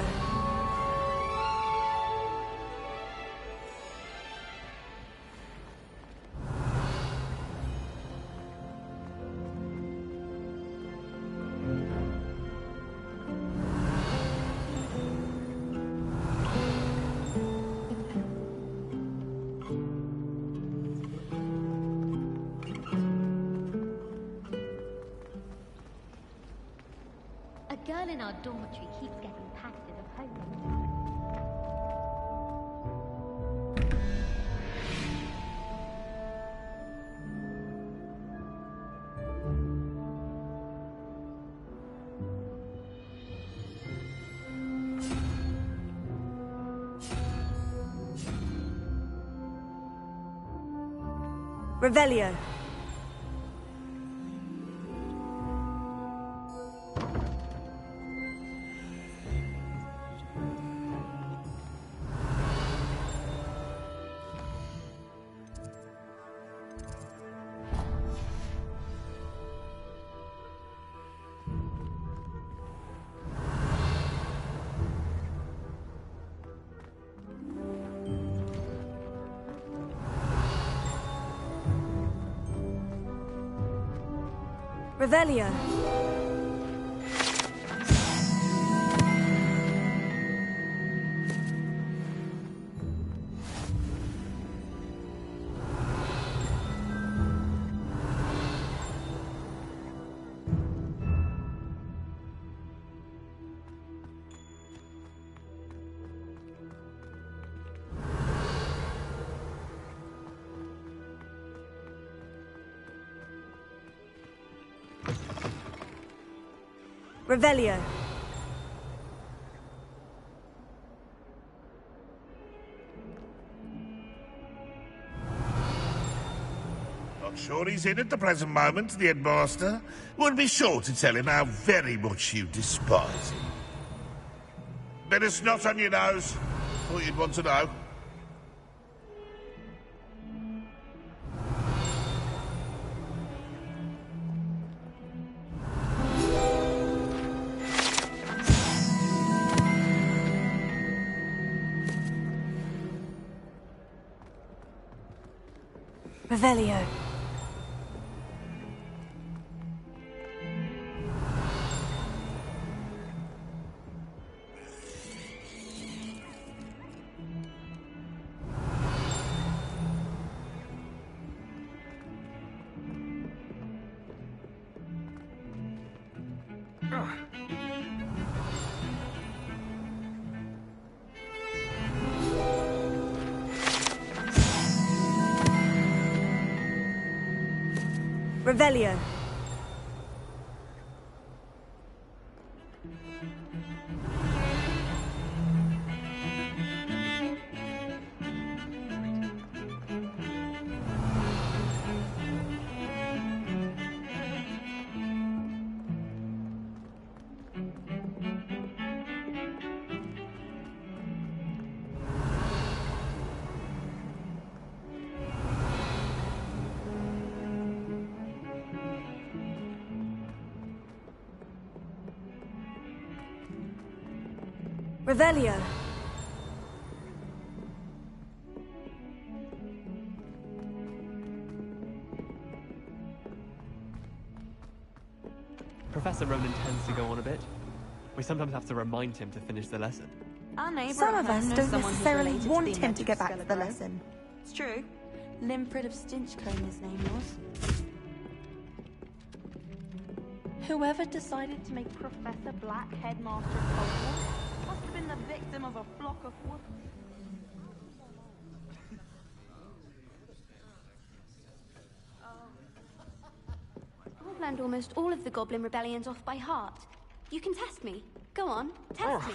A girl in our dormitory keeps getting passive of homework. Revelio. Revelio. Revelio. Not sure he's in at the present moment, the headmaster. Would be sure to tell him how very much you despise him. Bit of snot on your nose. Thought you'd want to know. Revelio. Revelio. Revelio. Professor Ronan tends to go on a bit. We sometimes have to remind him to finish the lesson. Our neighbour Some of us don't necessarily want him to get back to the lesson. It's true. Limprid of Stinchcombe his name was. Whoever decided to make Professor Black headmaster of Hogwarts must have been the victim of a flock of wolves. I've learned almost all of the Goblin Rebellions off by heart. You can test me. Go on, test me.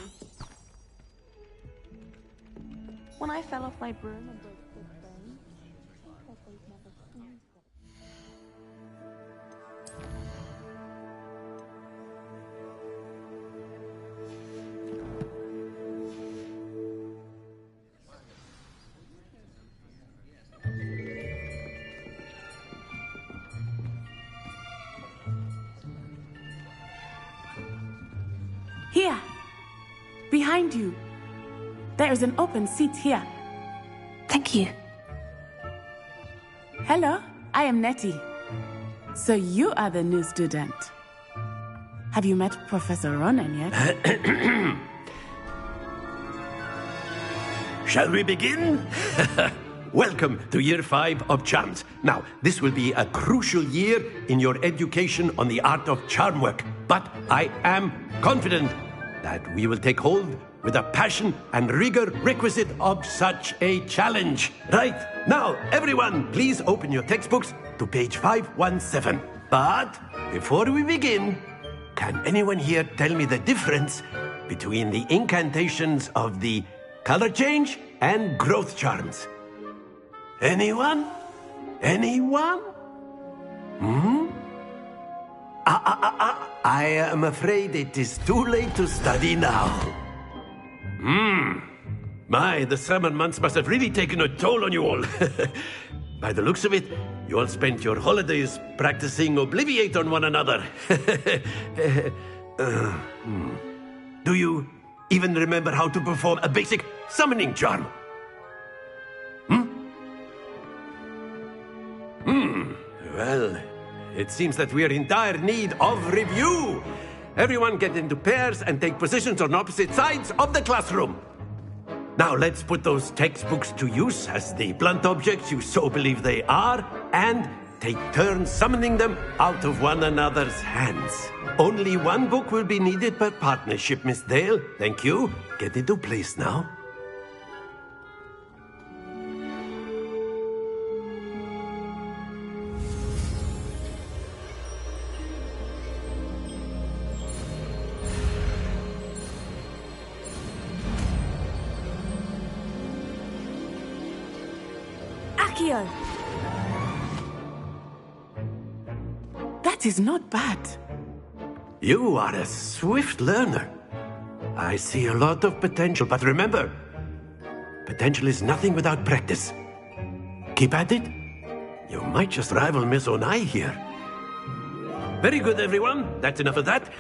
When I fell off my broom and broke his bones, he said they'd never seen Here! Behind you! There is an open seat here. Thank you. Hello, I am Nettie. So you are the new student. Have you met Professor Ronan yet? Shall we begin? Welcome to Year 5 of Charms. Now, this will be a crucial year in your education on the art of charm work. But I am confident that we will take hold with the passion and rigor requisite of such a challenge. Right, now, everyone, please open your textbooks to page 517. But before we begin, can anyone here tell me the difference between the incantations of the color change and growth charms? Anyone? Anyone? I am afraid it is too late to study now. My, the summer months must have really taken a toll on you all. By the looks of it, you all spent your holidays practicing Obliviate on one another. Do you even remember how to perform a basic summoning charm? Well, it seems that we are in dire need of review. Everyone get into pairs and take positions on opposite sides of the classroom. Now let's put those textbooks to use as the blunt objects you so believe they are, and take turns summoning them out of one another's hands. Only one book will be needed per partnership, Miss Dale. Thank you. Get into place now. That is not bad. You are a swift learner. I see a lot of potential, but remember, potential is nothing without practice. Keep at it. You might just rival Miss Onai here. Very good, everyone. That's enough of that.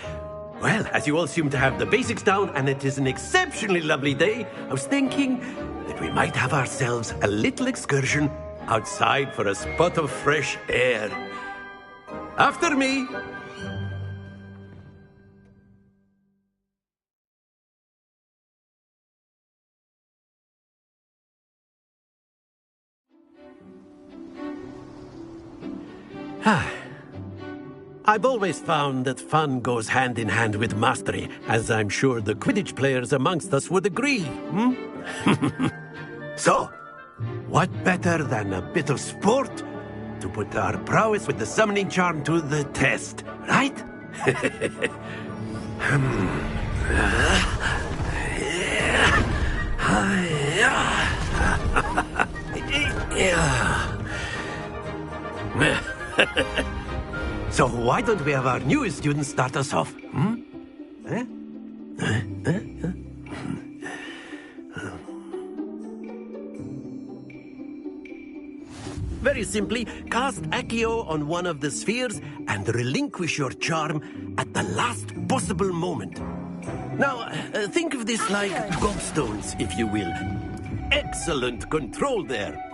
Well, as you all seem to have the basics down, and it is an exceptionally lovely day, I was thinking that we might have ourselves a little excursion outside for a spot of fresh air. After me. I've always found that fun goes hand in hand with mastery, as I'm sure the Quidditch players amongst us would agree. So, what better than a bit of sport to put our prowess with the summoning charm to the test, right? So why don't we have our newest student start us off? Very simply, cast Accio on one of the spheres and relinquish your charm at the last possible moment. Now, think of this like gobstones, if you will. Excellent control there.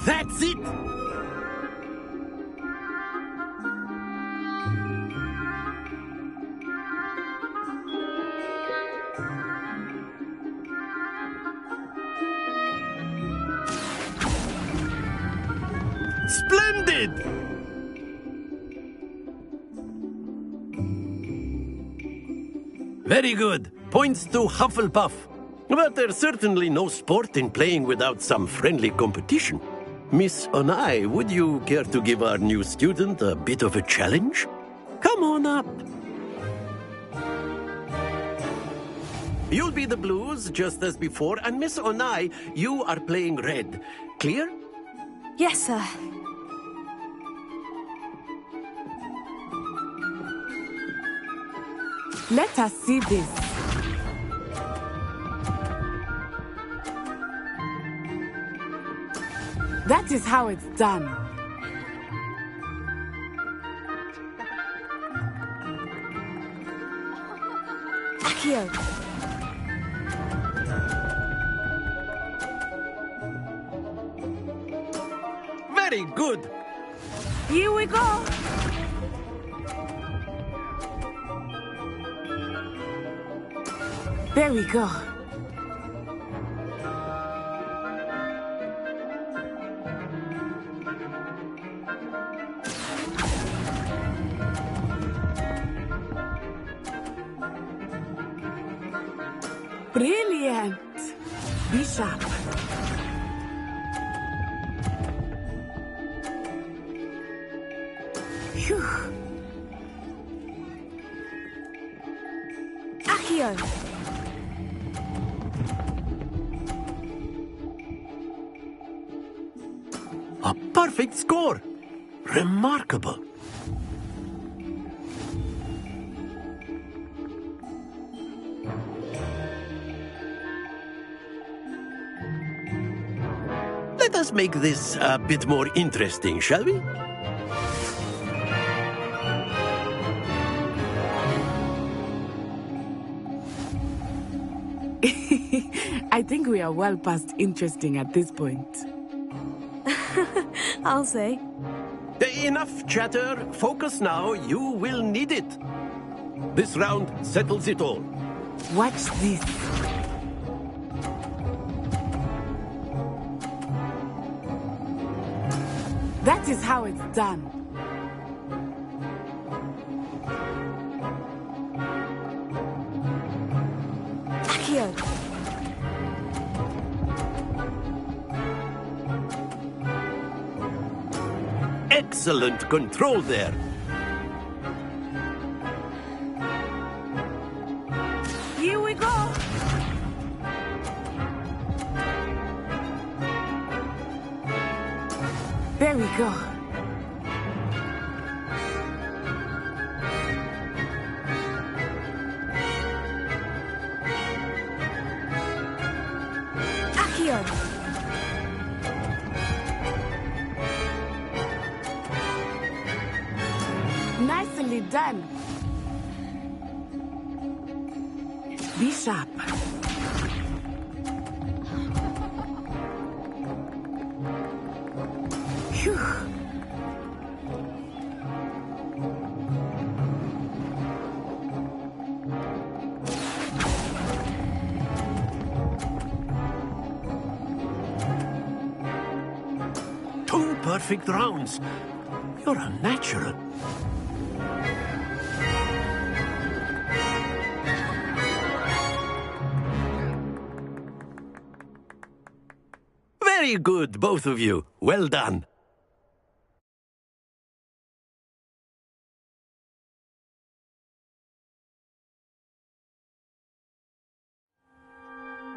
That's it! Splendid! Very good. Points to Hufflepuff. But there's certainly no sport in playing without some friendly competition. Miss Onai, would you care to give our new student a bit of a challenge? Come on up. You'll be the blues, just as before, and Miss Onai, you are playing red. Clear? Yes, sir. Let us see this. That is how it's done. Accio. Very good. Here we go. There we go. Brilliant. Be sharp. Phew. Accio. A perfect score. Remarkable. Let us make this a bit more interesting, shall we? I think we are well past interesting at this point. I'll say. Enough chatter. Focus now. You will need it. This round settles it all. Watch this. That is how it's done. Accio. Excellent control there. Here we go. There we go. Accio. Nicely done. Be sharp. Phew. Two perfect rounds. You're a natural. Very good, both of you. Well done.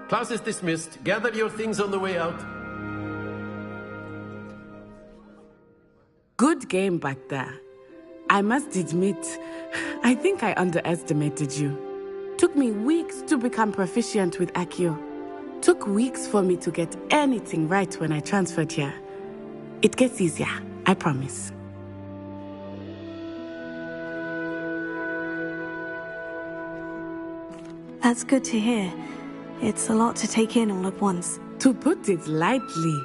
Class is dismissed. Gather your things on the way out. Good game back there. I must admit, I think I underestimated you. Took me weeks to become proficient with Accio. Took weeks for me to get anything right when I transferred here. It gets easier, I promise. That's good to hear. It's a lot to take in all at once. To put it lightly,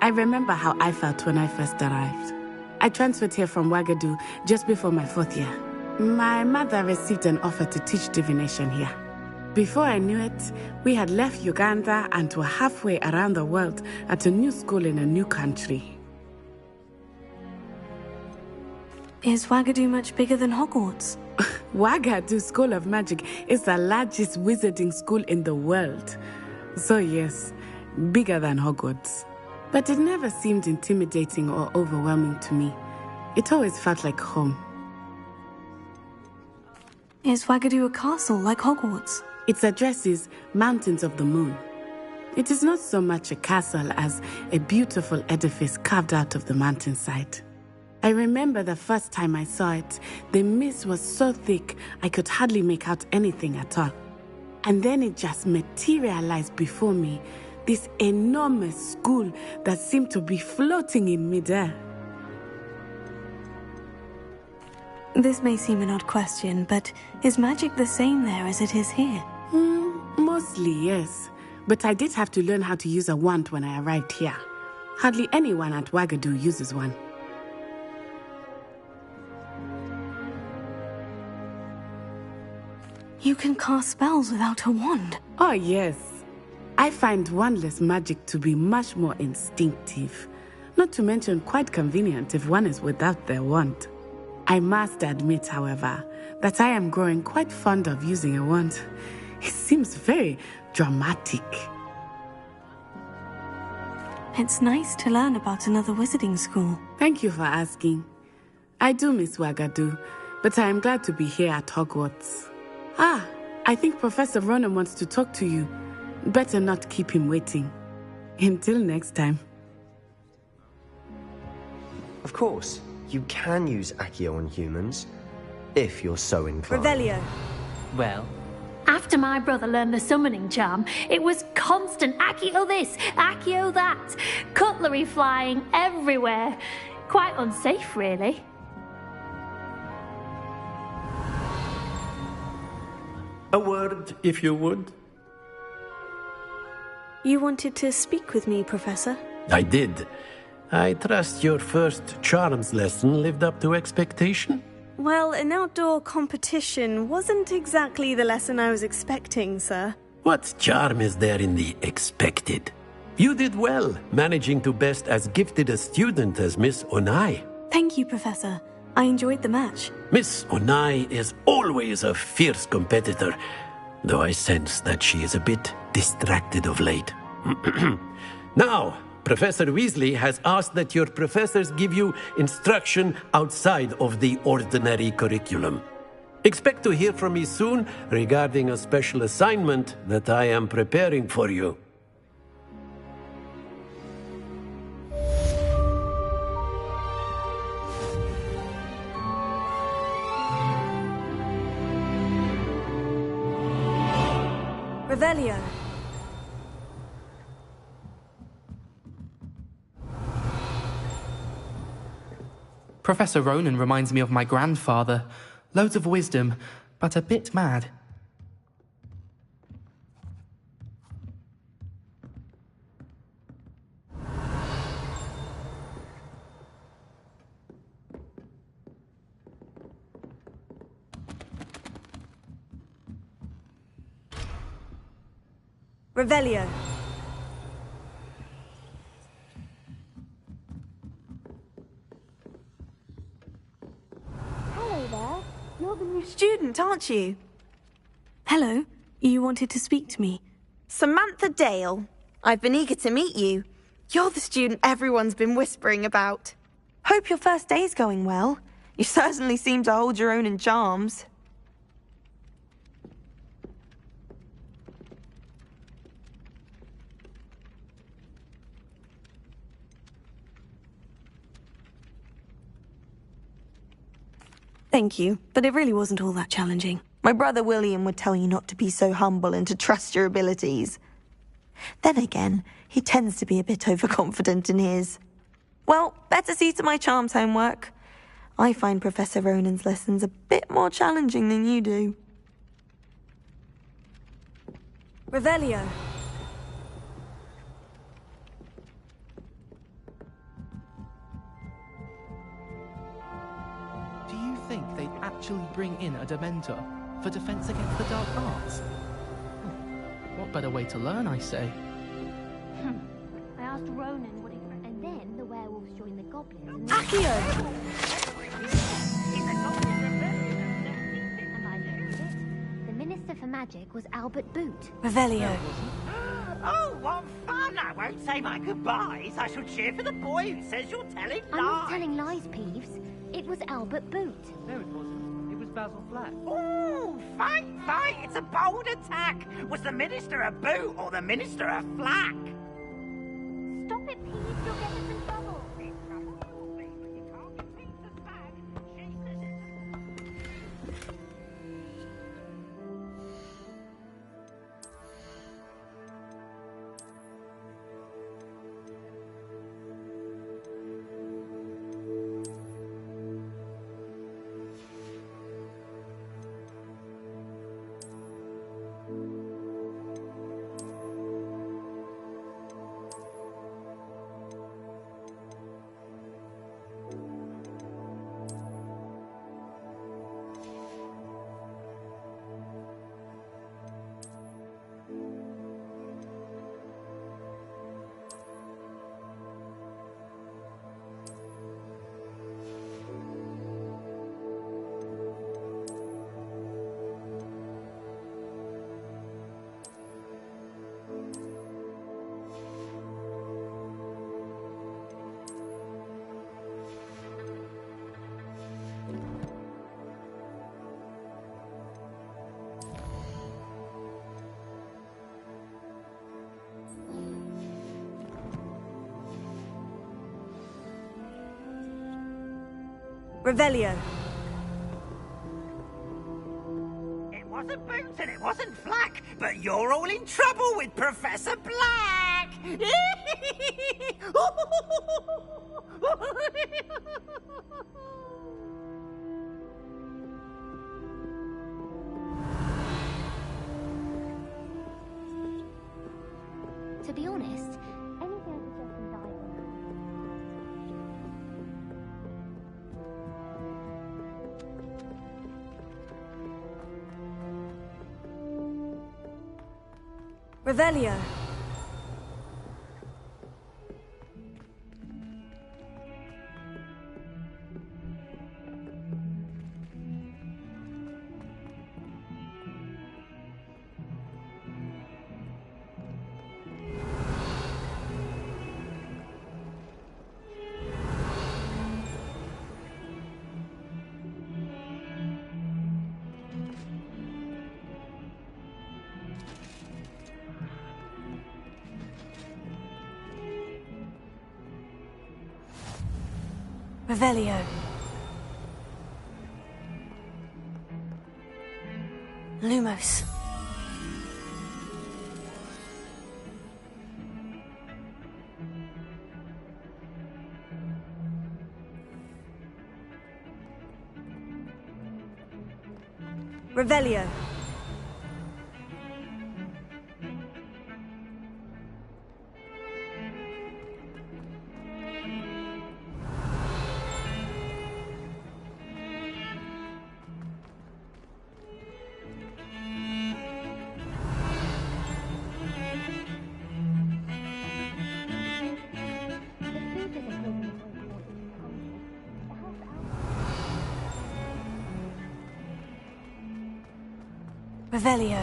I remember how I felt when I first arrived. I transferred here from Wagadu just before my 4th year. My mother received an offer to teach divination here. Before I knew it, we had left Uganda and were halfway around the world at a new school in a new country. Is Wagadu much bigger than Hogwarts? Wagadu School of Magic is the largest wizarding school in the world. So yes, bigger than Hogwarts. But it never seemed intimidating or overwhelming to me. It always felt like home. Is Wagadu a castle like Hogwarts? Its address is Mountains of the Moon. It is not so much a castle as a beautiful edifice carved out of the mountainside. I remember the first time I saw it, the mist was so thick I could hardly make out anything at all. And then it just materialized before me, this enormous school that seemed to be floating in midair. This may seem an odd question, but is magic the same there as it is here? Mostly, yes. But I did have to learn how to use a wand when I arrived here. Hardly anyone at Wagadu uses one. You can cast spells without a wand? Oh, yes. I find wandless magic to be much more instinctive. Not to mention quite convenient if one is without their wand. I must admit, however, that I am growing quite fond of using a wand. It seems very dramatic. It's nice to learn about another wizarding school. Thank you for asking. I do miss Wagadu, but I am glad to be here at Hogwarts. I think Professor Ronan wants to talk to you. Better not keep him waiting. Until next time. Of course, you can use Accio on humans, if you're so inclined. Revelio. Well? After my brother learned the summoning charm, it was constant Accio this, Accio that. Cutlery flying everywhere. Quite unsafe, really. A word, if you would. You wanted to speak with me, Professor? I did. I trust your first charms lesson lived up to expectation? Well, an outdoor competition wasn't exactly the lesson I was expecting, sir. What charm is there in the expected? You did well, managing to best as gifted a student as Miss Onai. Thank you, Professor. I enjoyed the match. Miss Onai is always a fierce competitor, though I sense that she is a bit distracted of late. Now, Professor Weasley has asked that your professors give you instruction outside of the ordinary curriculum. Expect to hear from me soon regarding a special assignment that I am preparing for you. Revelio. Professor Ronan reminds me of my grandfather. Loads of wisdom, but a bit mad. Revelio. Hello there. You're the new Student, aren't you? Hello. You wanted to speak to me? Samantha Dale. I've been eager to meet you. You're the student everyone's been whispering about. Hope your first day's going well. You certainly seem to hold your own in charms. Thank you, but it really wasn't all that challenging. My brother William would tell you not to be so humble and to trust your abilities. Then again, he tends to be a bit overconfident in his. Well, better see to my charms homework. I find Professor Ronan's lessons a bit more challenging than you do. Revelio. Do you think they'd actually bring in a Dementor for defense against the dark arts? What better way to learn, I say? I asked Ronan what he... And then the werewolves joined the goblins. Accio! And I learned it. The Minister for Magic was Albert Boot. Revelio. Oh, what fun! I won't say my goodbyes. I shall cheer for the boy who says you're telling lies. I'm not telling lies, Peeves. It was Albert Boot. No, it wasn't. It was Basil Flack. Ooh, fight! It's a bold attack. Was the Minister a boot or the Minister a flack? Stop it, Peeves. You'll get us in trouble. Revelio. It wasn't Boot and it wasn't Flack, but you're all in trouble with Professor Black! To be honest, anything I suggest in diagram. Revelio. Revelio. Lumos. Revelio. Revelio.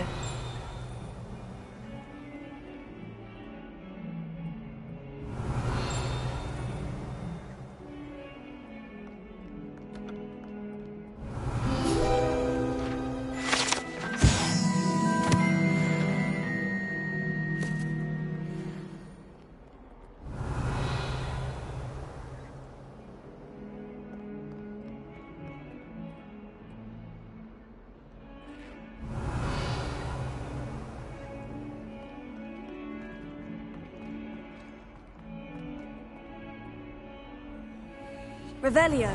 Revelio.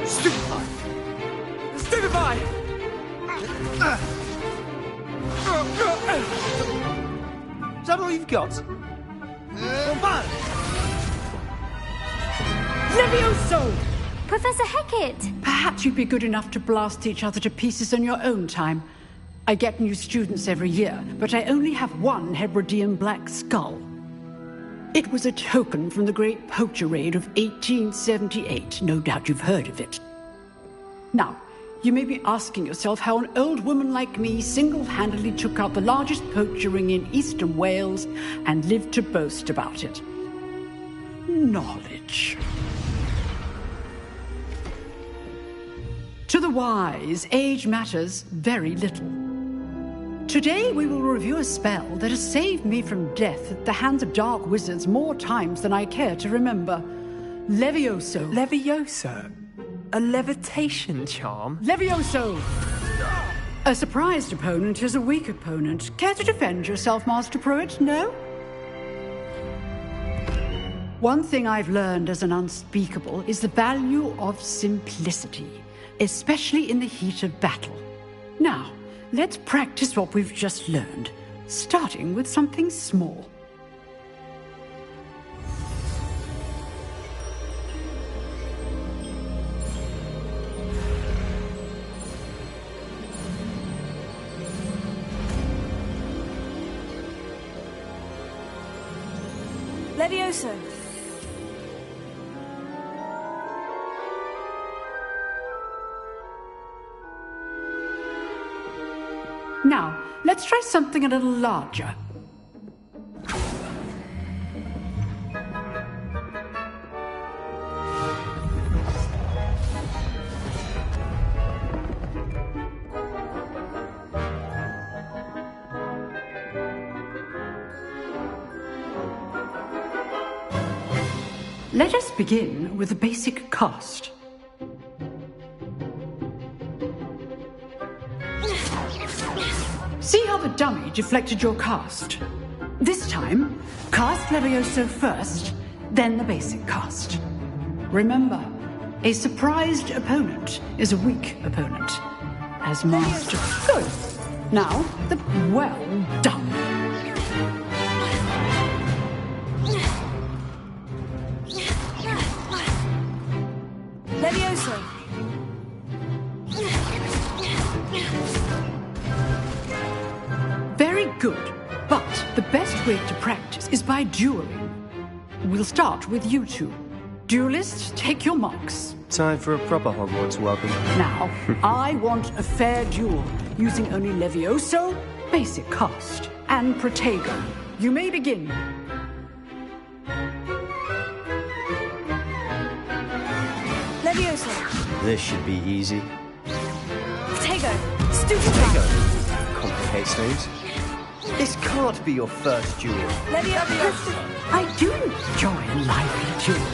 Stupefy! Stupefy! Is that all you've got? Levioso! Professor Hecat! Perhaps you'd be good enough to blast each other to pieces in your own time. I get new students every year, but I only have one Hebridean black skull. It was a token from the Great Poacher Raid of 1878. No doubt you've heard of it. Now, you may be asking yourself how an old woman like me single-handedly took out the largest poacher ring in eastern Wales and lived to boast about it. Knowledge. To the wise, age matters very little. Today we will review a spell that has saved me from death at the hands of dark wizards more times than I care to remember. Levioso. Levioso? A levitation charm? Levioso! A surprised opponent is a weak opponent. Care to defend yourself, Master Pruitt? No? One thing I've learned as an unspeakable is the value of simplicity, especially in the heat of battle. Now, let's practice what we've just learned, starting with something small. Levioso. Now, let's try something a little larger. Let us begin with the basic cast. See how the dummy deflected your cast? This time, cast Levioso first, then the basic cast. Remember, a surprised opponent is a weak opponent. As master... Good. Now, the well done. Levioso. Very good, but the best way to practice is by dueling. We'll start with you two. Duelists, take your marks. Time for a proper Hogwarts welcome. Now, I want a fair duel, using only Levioso, basic cast, and Protego. You may begin. Levioso. This should be easy. Protego. Stupid. Protego. Complicates things. This can't be your first duel. Levioso. I do enjoy a lively duel.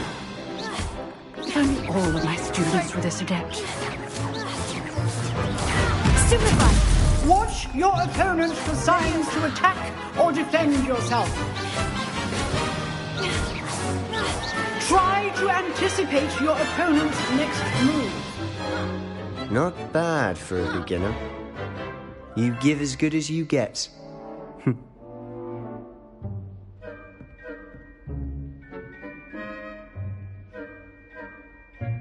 If only all of my students were this adept. Stupefy. Watch your opponent for signs to attack or defend yourself. Try to anticipate your opponent's next move. Not bad for a beginner. You give as good as you get.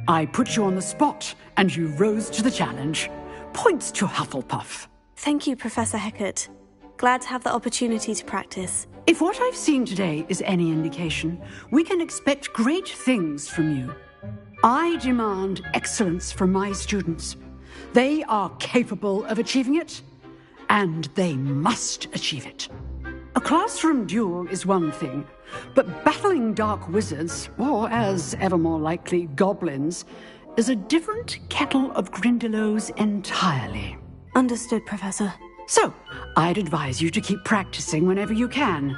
I put you on the spot, and you rose to the challenge. Points to Hufflepuff. Thank you, Professor Hecat. Glad to have the opportunity to practice. If what I've seen today is any indication, we can expect great things from you. I demand excellence from my students. They are capable of achieving it, and they must achieve it. A classroom duel is one thing, but battling dark wizards, or as ever more likely, goblins, is a different kettle of Grindylows entirely. Understood, Professor. So, I'd advise you to keep practicing whenever you can.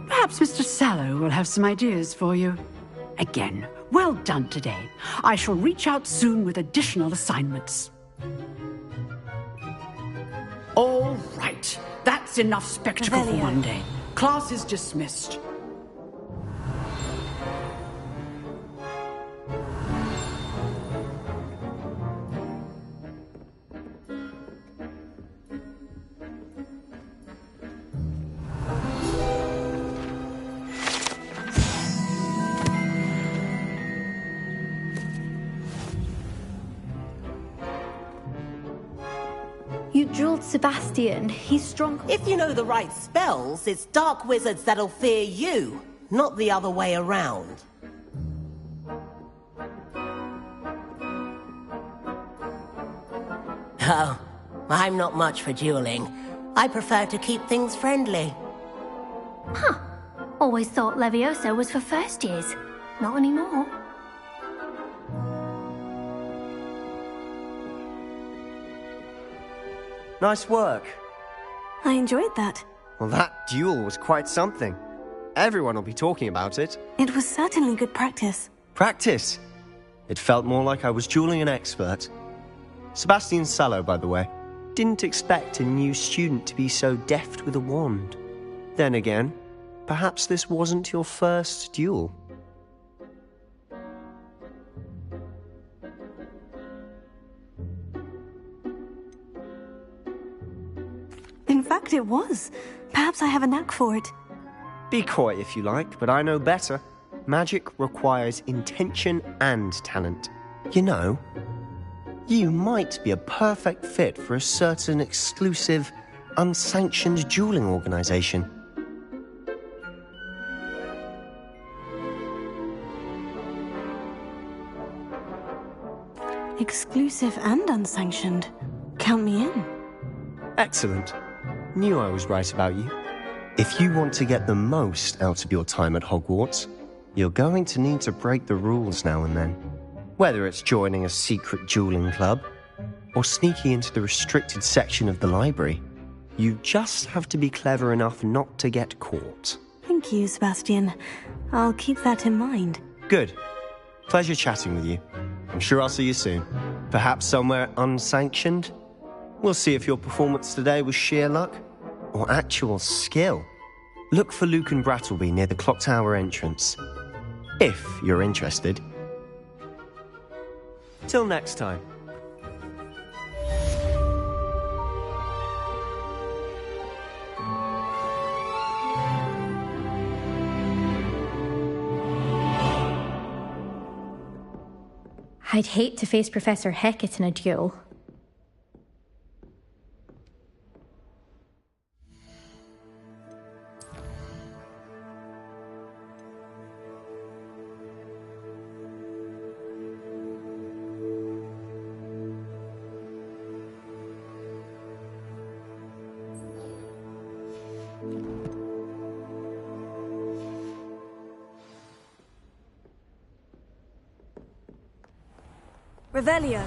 Perhaps Mr. Sallow will have some ideas for you. Again, well done today. I shall reach out soon with additional assignments. That's enough spectacle for one day. Class is dismissed. You jeweled Sebastian. He's strong. If you know the right spells, it's dark wizards that'll fear you, not the other way around. Oh, I'm not much for dueling. I prefer to keep things friendly. Huh. Always thought Levioso was for first years. Not anymore. Nice work. I enjoyed that. Well, that duel was quite something. Everyone will be talking about it. It was certainly good practice. Practice? It felt more like I was dueling an expert. Sebastian Sallow, by the way. Didn't expect a new student to be so deft with a wand. Then again, perhaps this wasn't your first duel. In fact, it was. Perhaps I have a knack for it. Be coy if you like, but I know better. Magic requires intention and talent. You know, you might be a perfect fit for a certain exclusive, unsanctioned dueling organization. Exclusive and unsanctioned. Count me in. Excellent. Knew I was right about you. If you want to get the most out of your time at Hogwarts, you're going to need to break the rules now and then. Whether it's joining a secret dueling club, or sneaking into the restricted section of the library, you just have to be clever enough not to get caught. Thank you, Sebastian. I'll keep that in mind. Good. Pleasure chatting with you. I'm sure I'll see you soon. Perhaps somewhere unsanctioned? We'll see if your performance today was sheer luck or actual skill. Look for Luke and Brattleby near the clock tower entrance, if you're interested. Till next time. I'd hate to face Professor Hecat in a duel. Revelio.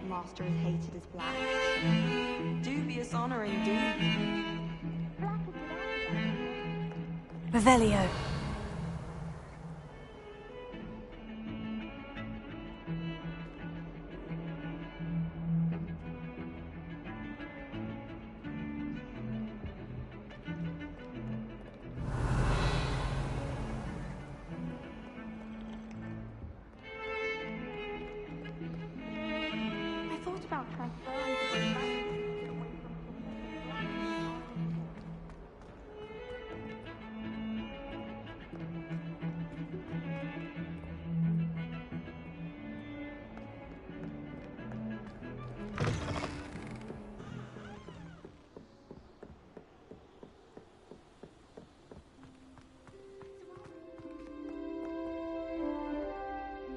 Master is hated as black. Dubious honor indeed. Revelio.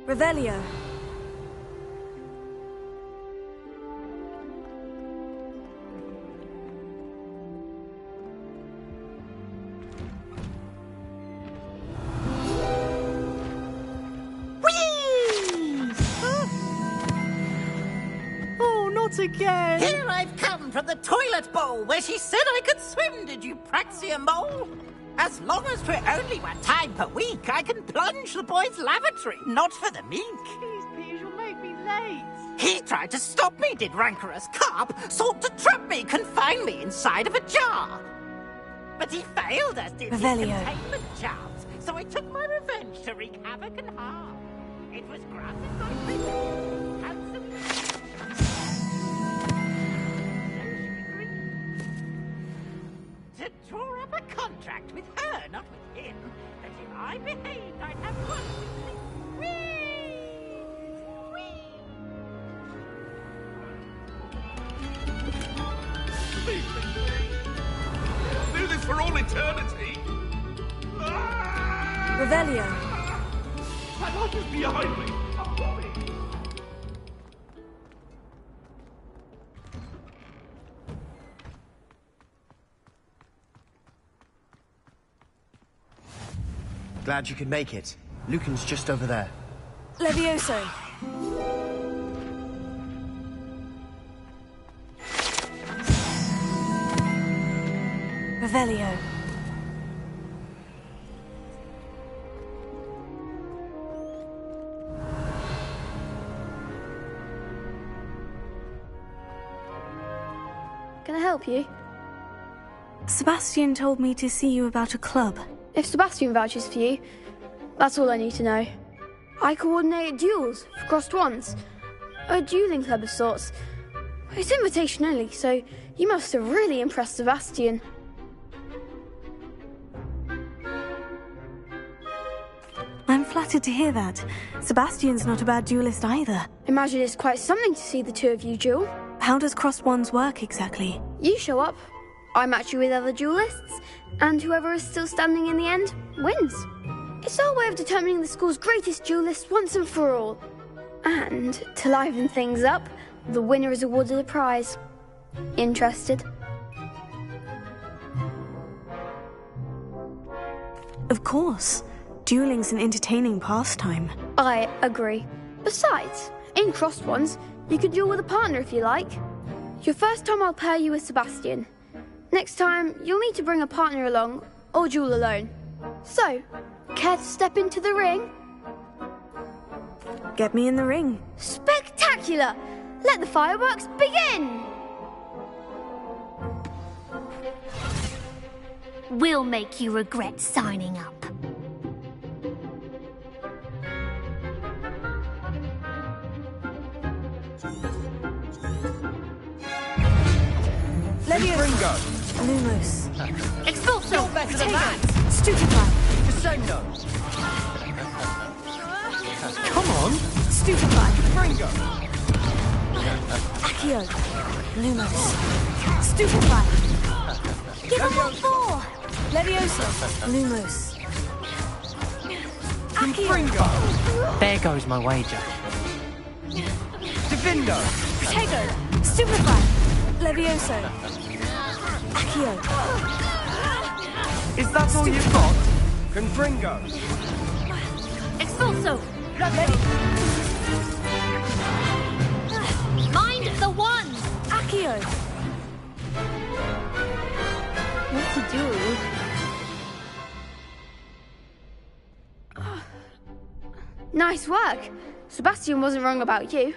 Revelio. not again! Here I've come from the toilet bowl where she said I could swim, did you praxia mole? As long as for only 1 time per week, I can plunge the boys' lavatory, not for the meek. Please, Piers, you'll make me late. He tried to stop me, did rancorous carp, sought to trap me, confine me inside of a jar. But he failed, as did his Revelio. containment charms, so I took my revenge to wreak havoc and harm. It was granted by prison, handsomely. To draw up a contract with her, not with him, that if I behaved, I'd have one with me. I'll do this for all eternity! Revelio. My life is behind me! I promise! Glad you could make it. Lucan's just over there. Levioso. Revelio. Can I help you? Sebastian told me to see you about a club. If Sebastian vouches for you, that's all I need to know. I coordinate duels for crossed ones. A dueling club of sorts. It's invitation only, so you must have really impressed Sebastian. I'm flattered to hear that. Sebastian's not a bad duelist either. Imagine it's quite something to see the two of you duel. How does crossed ones work exactly? You show up, I match you with other duelists, and whoever is still standing in the end wins. It's our way of determining the school's greatest duelist once and for all. And to liven things up, the winner is awarded a prize. Interested? Of course. Dueling's an entertaining pastime. I agree. Besides, in crossed ones, you could duel with a partner if you like. Your first time I'll pair you with Sebastian. Next time, you'll need to bring a partner along, or duel alone. So, care to step into the ring? Get me in the ring. Spectacular! Let the fireworks begin! We'll make you regret signing up. Levioso. Lumos. Expulso! Better than that! Stupefy. Crescendo! Come on! Stupefy. Fringo! Accio. Lumos. Stupefy. Give him what for! Levioso. Lumos. Accio. Fringo! There goes my wager. Divindo! Protego. Stupefy. Levioso. Accio. Is that all you've got? Confringo! Expulso! Mind the one! Accio. What to do? Nice work. Sebastian wasn't wrong about you.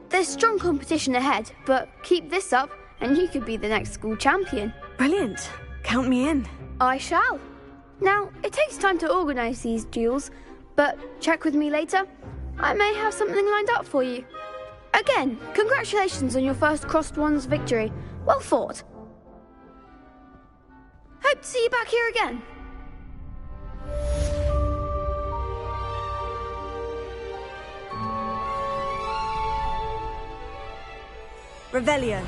There's strong competition ahead, but keep this up and you could be the next school champion. Brilliant. Count me in. I shall. Now, it takes time to organise these duels, but check with me later. I may have something lined up for you. Again, congratulations on your first crossed ones victory. Well fought. Hope to see you back here again. Revelio.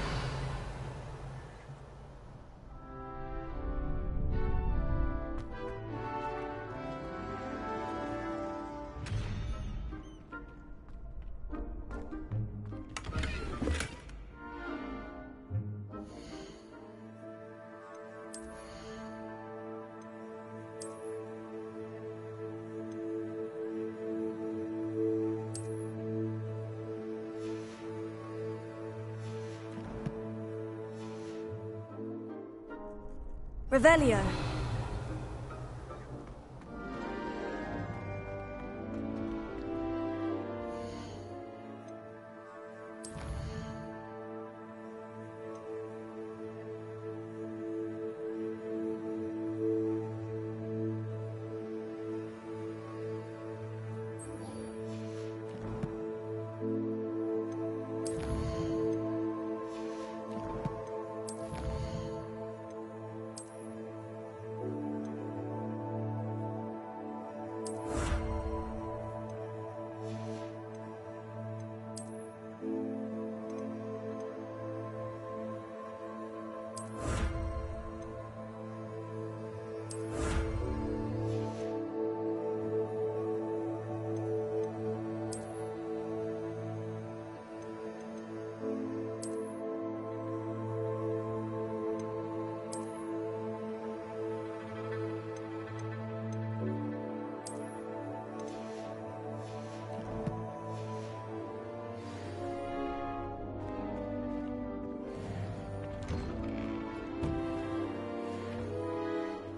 Revelio.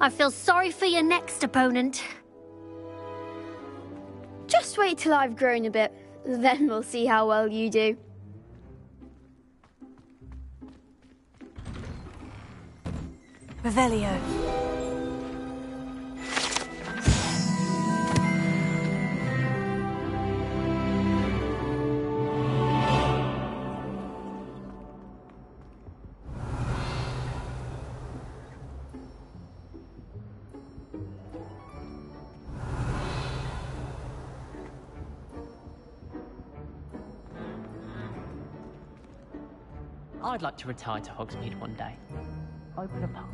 I feel sorry for your next opponent. Just wait till I've grown a bit, then we'll see how well you do. Revelio. I'd like to retire to Hogsmeade one day. Open a pub.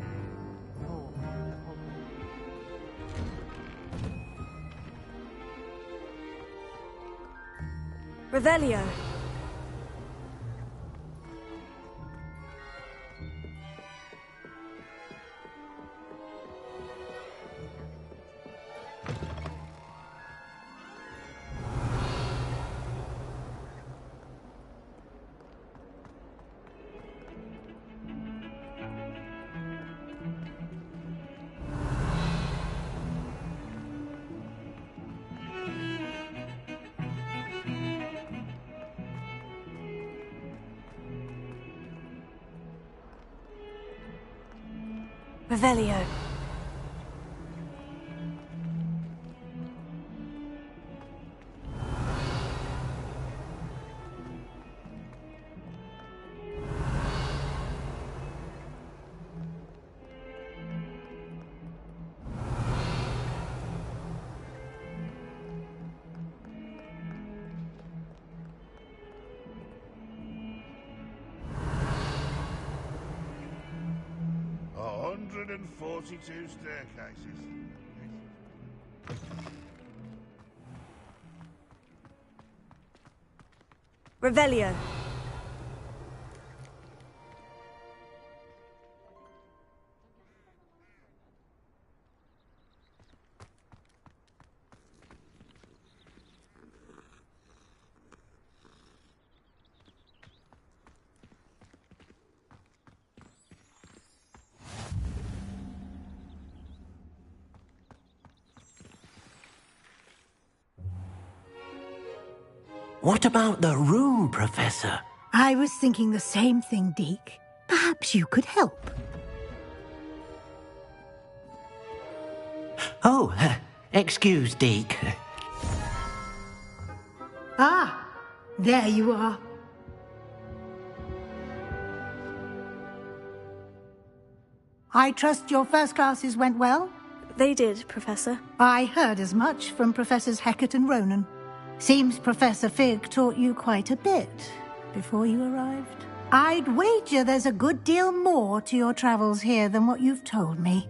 Revelio. Revelio. And 42 staircases. Revelio. What about the room, Professor? I was thinking the same thing, Deke. Perhaps you could help. Oh, excuse, Deke. Ah, there you are. I trust your first classes went well? They did, Professor. I heard as much from Professors Hecat and Ronan. Seems Professor Fig taught you quite a bit before you arrived. I'd wager there's a good deal more to your travels here than what you've told me.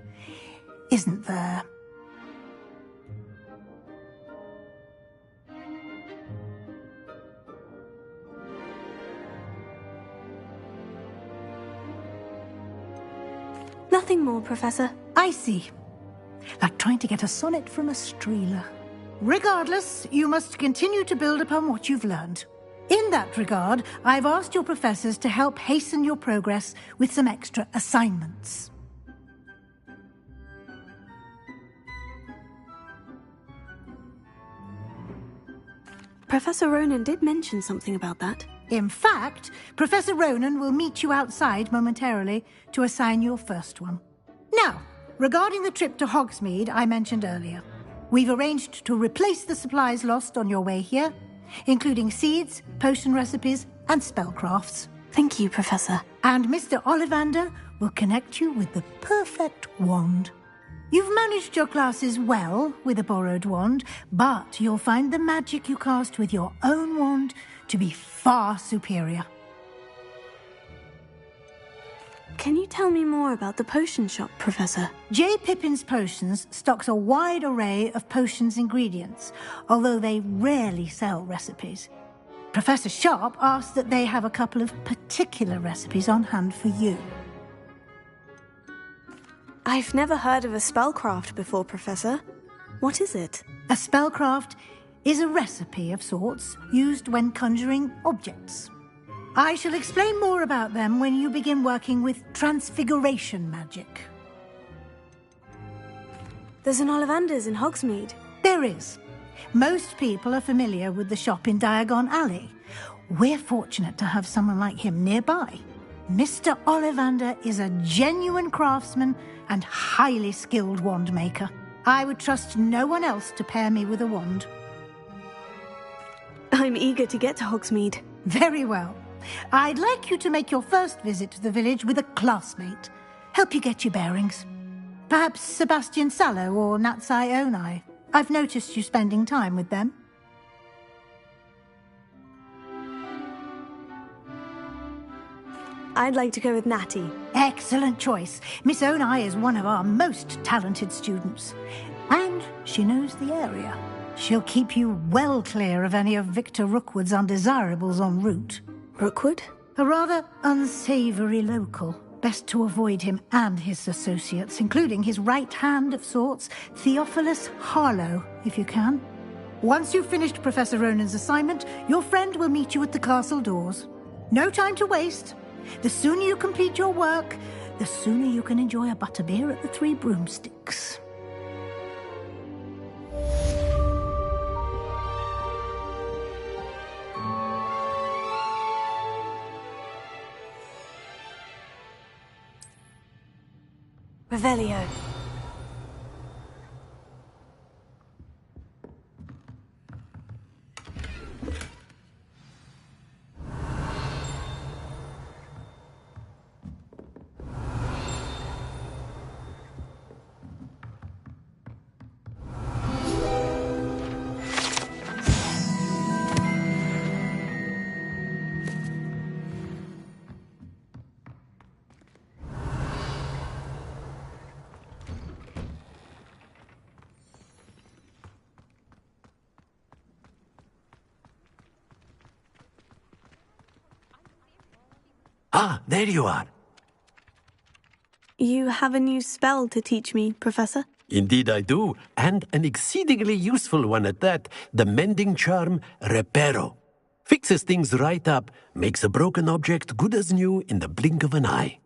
Isn't there? Nothing more, Professor. I see. Like trying to get a sonnet from a streeler. Regardless, you must continue to build upon what you've learned. In that regard, I've asked your professors to help hasten your progress with some extra assignments. Professor Ronan did mention something about that. In fact, Professor Ronan will meet you outside momentarily to assign your first one. Now, regarding the trip to Hogsmeade I mentioned earlier, we've arranged to replace the supplies lost on your way here, including seeds, potion recipes, and spellcrafts. Thank you, Professor. And Mr. Ollivander will connect you with the perfect wand. You've managed your classes well with a borrowed wand, but you'll find the magic you cast with your own wand to be far superior. Can you tell me more about the potion shop, Professor? J. Pippin's Potions stocks a wide array of potions ingredients, although they rarely sell recipes. Professor Sharp asked that they have a couple of particular recipes on hand for you. I've never heard of a spellcraft before, Professor. What is it? A spellcraft is a recipe of sorts used when conjuring objects. I shall explain more about them when you begin working with transfiguration magic. There's an Ollivander's in Hogsmeade. There is. Most people are familiar with the shop in Diagon Alley. We're fortunate to have someone like him nearby. Mr. Ollivander is a genuine craftsman and highly skilled wand maker. I would trust no one else to pair me with a wand. I'm eager to get to Hogsmeade. Very well. I'd like you to make your first visit to the village with a classmate. Help you get your bearings. Perhaps Sebastian Sallow or Natsai Onai. I've noticed you spending time with them. I'd like to go with Natty. Excellent choice. Miss Onai is one of our most talented students. And she knows the area. She'll keep you well clear of any of Victor Rookwood's undesirables en route. Rookwood? A rather unsavoury local. Best to avoid him and his associates, including his right hand of sorts, Theophilus Harlow, if you can. Once you've finished Professor Ronan's assignment, your friend will meet you at the castle doors. No time to waste. The sooner you complete your work, the sooner you can enjoy a butterbeer at the Three Broomsticks. Revelio. Ah, there you are. You have a new spell to teach me, Professor? Indeed I do, and an exceedingly useful one at that, the mending charm Reparo. Fixes things right up, makes a broken object good as new in the blink of an eye.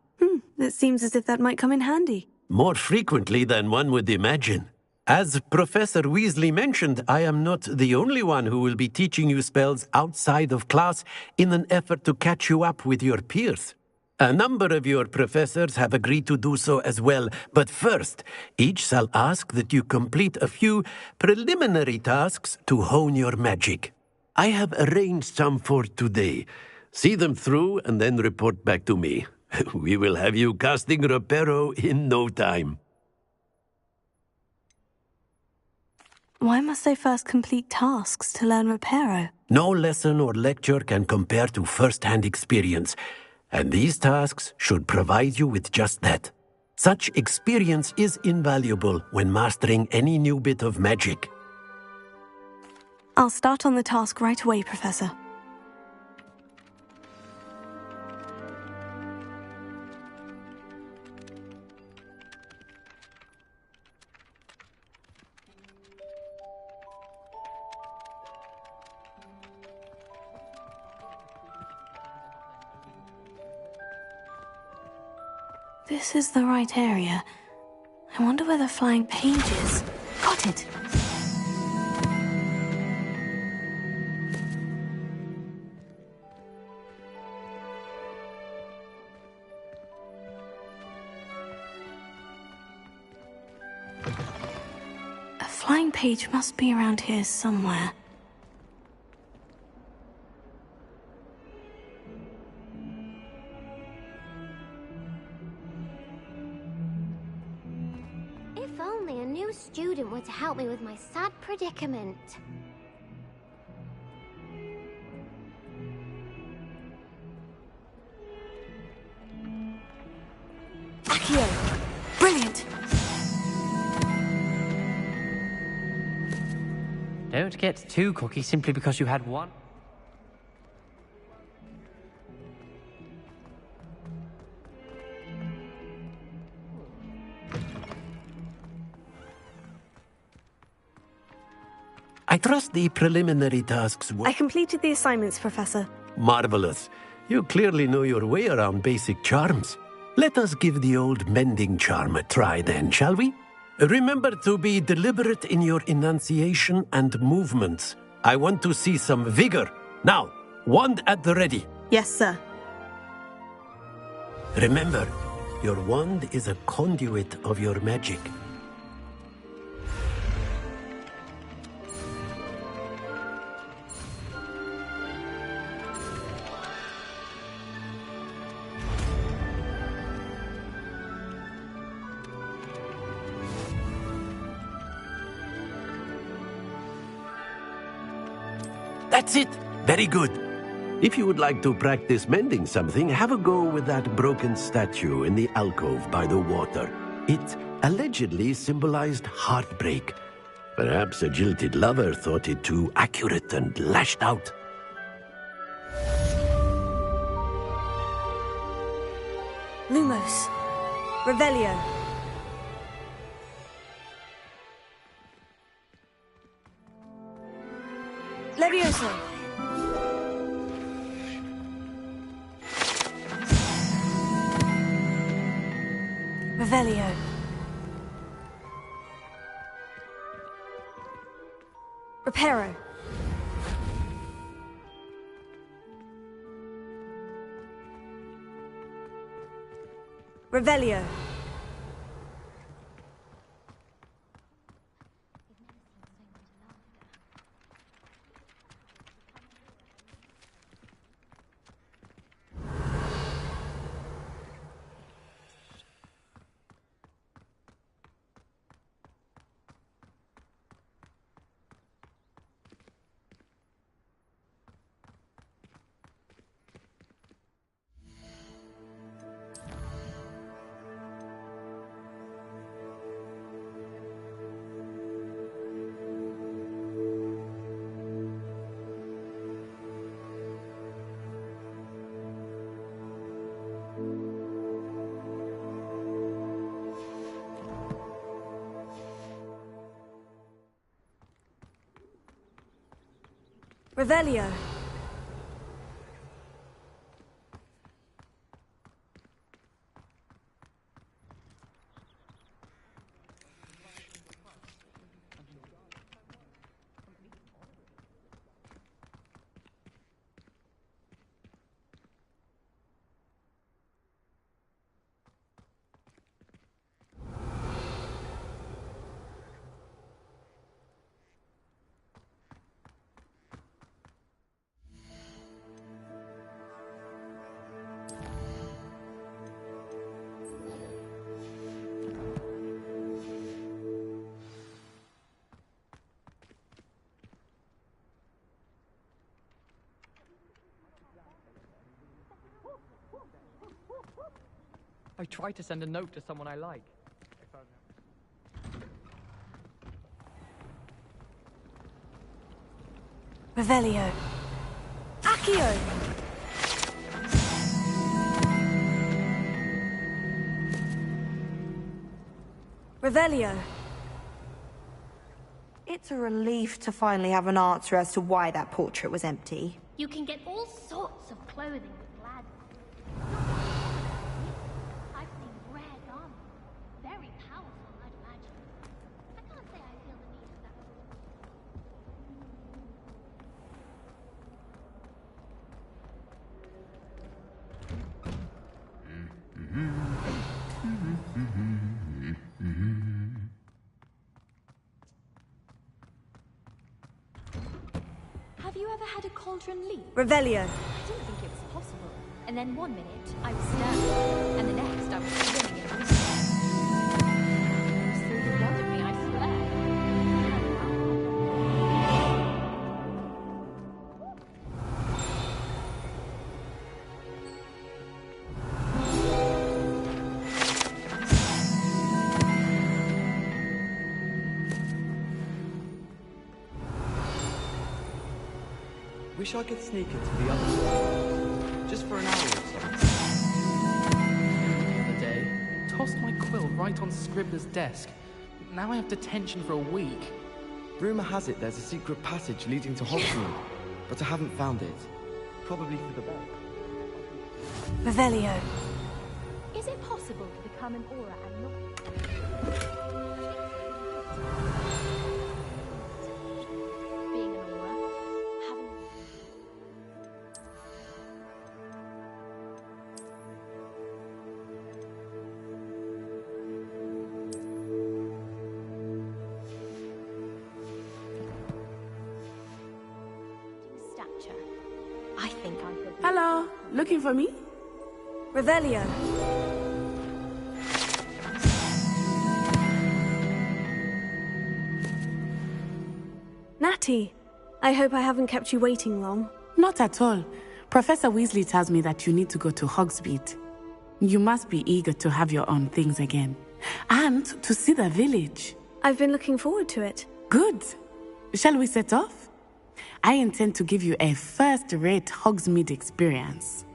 It seems as if that might come in handy. More frequently than one would imagine. As Professor Weasley mentioned, I am not the only one who will be teaching you spells outside of class in an effort to catch you up with your peers. A number of your professors have agreed to do so as well, but first, each shall ask that you complete a few preliminary tasks to hone your magic. I have arranged some for today. See them through and then report back to me. We will have you casting Reparo in no time. Why must I first complete tasks to learn Reparo? No lesson or lecture can compare to first-hand experience, and these tasks should provide you with just that. Such experience is invaluable when mastering any new bit of magic. I'll start on the task right away, Professor. This is the right area. I wonder where the flying page is. Got it! flying page must be around here somewhere. If only a new student were to help me with my sad predicament. Accio! Brilliant! Don't get too cocky simply because you had one. I trust the preliminary tasks were... I completed the assignments, Professor. Marvelous. You clearly know your way around basic charms. Let us give the old mending charm a try then, shall we? Remember to be deliberate in your enunciation and movements. I want to see some vigor. Now, wand at the ready. Yes, sir. Remember, your wand is a conduit of your magic. That's it. Very good. If you would like to practice mending something, have a go with that broken statue in the alcove by the water. It allegedly symbolized heartbreak. Perhaps a jilted lover thought it too accurate and lashed out. Lumos. Revelio. Levioso. Revelio. Reparo. Revelio. Revelio. I tried to send a note to someone I like. Revelio. Accio! Revelio. It's a relief to finally have an answer as to why that portrait was empty. You can get all sorts of clothing with glad. I've seen rare garments. Very powerful, I'd imagine. I can't say I feel the need for that. you ever had a cauldron leap? Revelio. I didn't think it was possible. And then one minute, I was standing, and the next, I was swimming in water. It was through the one of me, I swear. Wish I could sneak into the other side. Just for an hour or so. The other day, tossed my quill right on Scribbler's desk. Now I have detention for a week. Rumour has it there's a secret passage leading to Hogsmeade, but I haven't found it. Probably for the best. Revelio. Is it possible to become an aura and not... Being an aura, having... stature. I think I could... Hello, looking for me? Revelio. Natty, I hope I haven't kept you waiting long. Not at all. Professor Weasley tells me that you need to go to Hogsmeade. You must be eager to have your own things again. And to see the village. I've been looking forward to it. Good. Shall we set off? I intend to give you a first-rate Hogsmeade experience.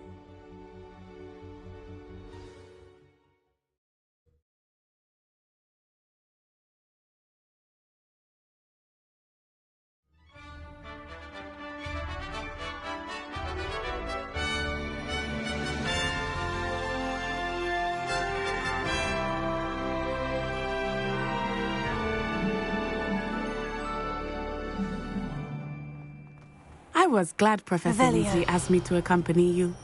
I was glad Professor Weasley asked me to accompany you.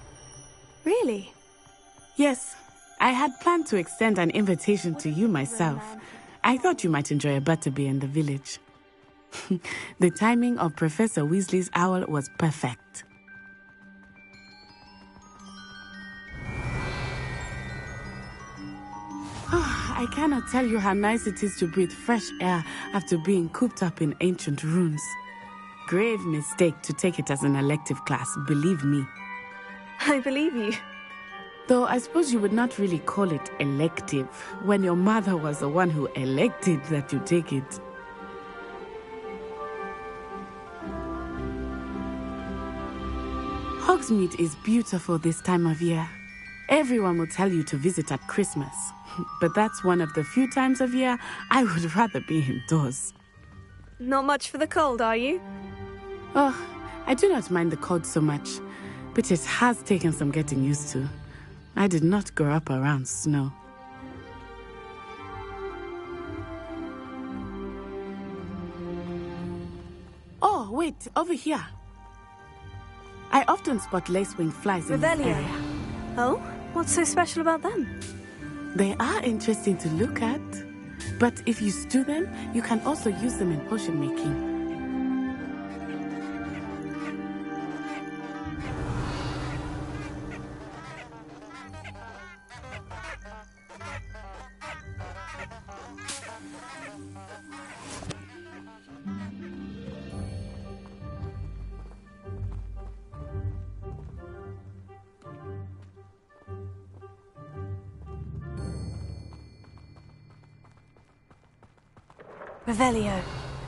Really? Yes. I had planned to extend an invitation to you myself. I thought you might enjoy a butterbeer in the village. The timing of Professor Weasley's owl was perfect. I cannot tell you how nice it is to breathe fresh air after being cooped up in ancient ruins. Grave mistake to take it as an elective class, believe me. I believe you. Though I suppose you would not really call it elective when your mother was the one who elected that you take it. Hogsmeade is beautiful this time of year. Everyone will tell you to visit at Christmas, but that's one of the few times of year I would rather be indoors. Not much for the cold, are you? Oh, I do not mind the cold so much, but it has taken some getting used to. I did not grow up around snow. Oh, wait, over here. I often spot lacewing flies in this area. Oh? What's so special about them? They are interesting to look at, but if you stew them, you can also use them in potion making. Revelio.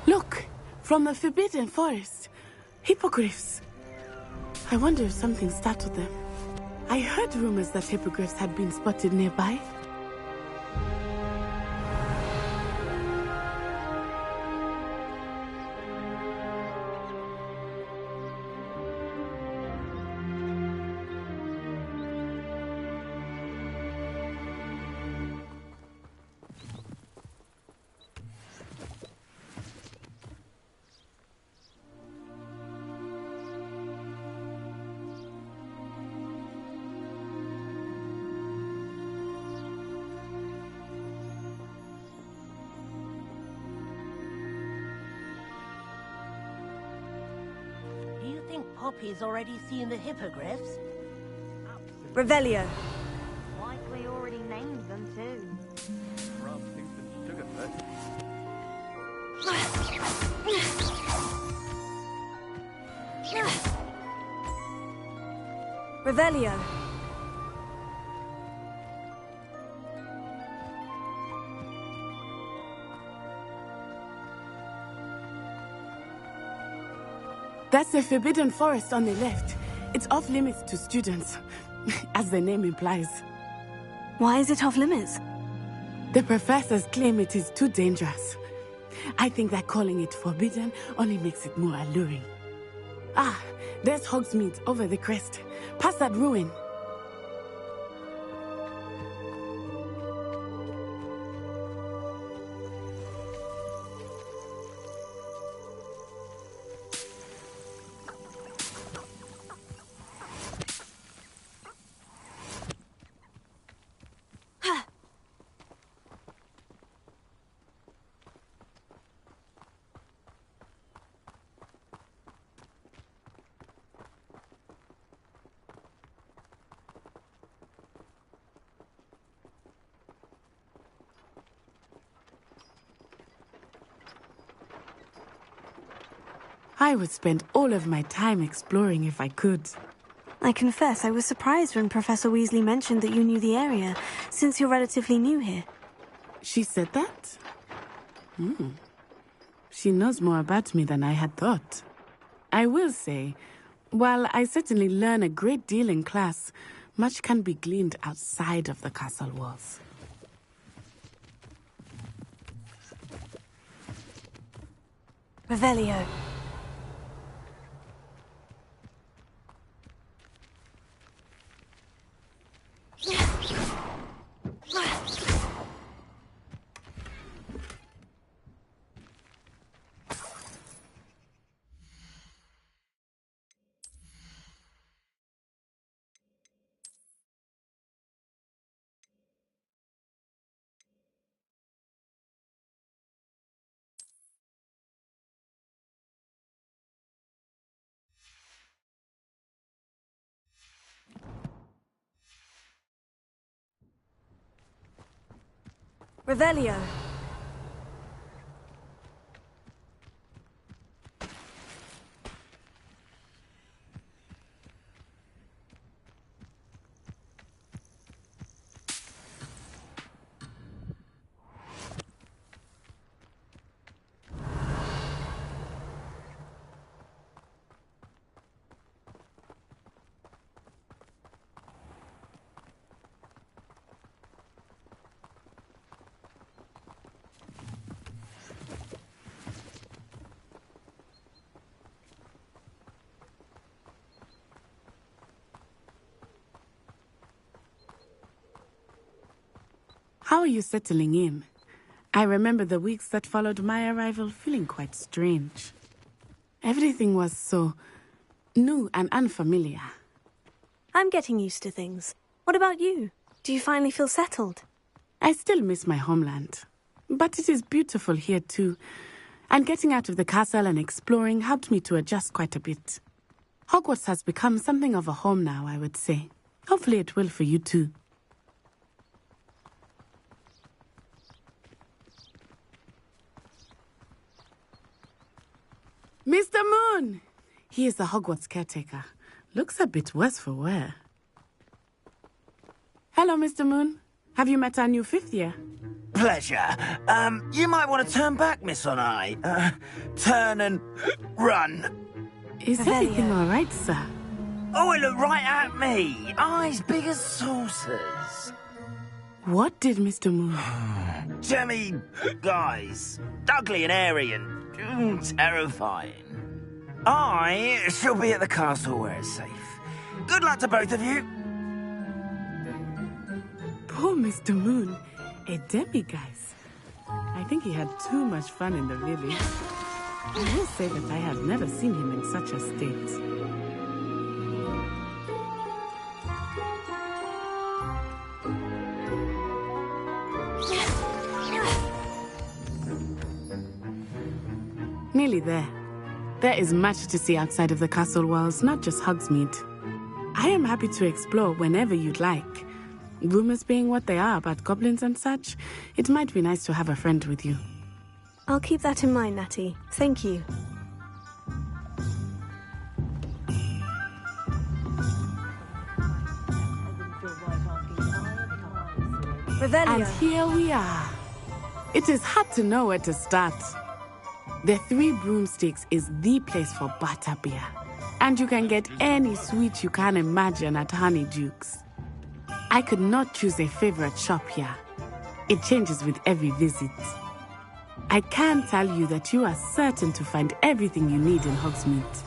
Look, from the Forbidden Forest. Hippogriffs. I wonder if something startled them. I heard rumors that hippogriffs had been spotted nearby. think Poppy's already seen the hippogriffs? Revelio. Likely already named them too. Revelio. That's the Forbidden Forest on the left. It's off limits to students, as the name implies. Why is it off limits? The professors claim it is too dangerous. I think that calling it forbidden only makes it more alluring. Ah, there's Hogsmeade over the crest. Past that ruin. I would spend all of my time exploring if I could. I confess I was surprised when Professor Weasley mentioned that you knew the area, since you're relatively new here. She said that? She knows more about me than I had thought. I will say, while I certainly learn a great deal in class, much can be gleaned outside of the castle walls. Revelio. Revelio. How are you settling in? I remember the weeks that followed my arrival feeling quite strange. Everything was so new and unfamiliar. I'm getting used to things. What about you? Do you finally feel settled? I still miss my homeland. But it is beautiful here too. And getting out of the castle and exploring helped me to adjust quite a bit. Hogwarts has become something of a home now, I would say. Hopefully it will for you too. Mr. Moon! He is the Hogwarts caretaker. Looks a bit worse for wear. Hello, Mr. Moon. Have you met our new 5th year? Pleasure. You might want to turn back, Miss Onai. Turn and run. Is everything all right, sir? Oh, it looked right at me. Eyes big as saucers. What did Mr. Moon? Jemmy guys. Ugly and airy and terrifying. I shall be at the castle where it's safe. Good luck to both of you. Poor Mr. Moon. A demiguise. I think he had too much fun in the village. I will say that I have never seen him in such a state. Nearly there. There is much to see outside of the castle walls, not just Hogsmeade. I am happy to explore whenever you'd like. Rumors being what they are about goblins and such, it might be nice to have a friend with you. I'll keep that in mind, Natty. Thank you. And here we are. It is hard to know where to start. The Three Broomsticks is the place for butterbeer. And you can get any sweet you can imagine at Honeydukes. I could not choose a favorite shop here. It changes with every visit. I can tell you that you are certain to find everything you need in Hogsmeade.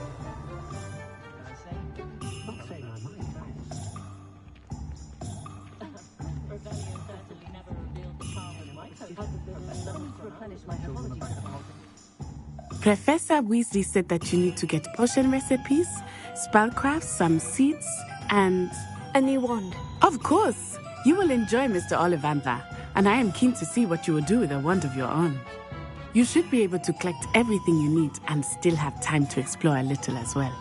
Professor Weasley said that you need to get potion recipes, spellcrafts, some seeds, and... a new wand. Of course! You will enjoy Mr. Ollivander, and I am keen to see what you will do with a wand of your own. You should be able to collect everything you need and still have time to explore a little as well.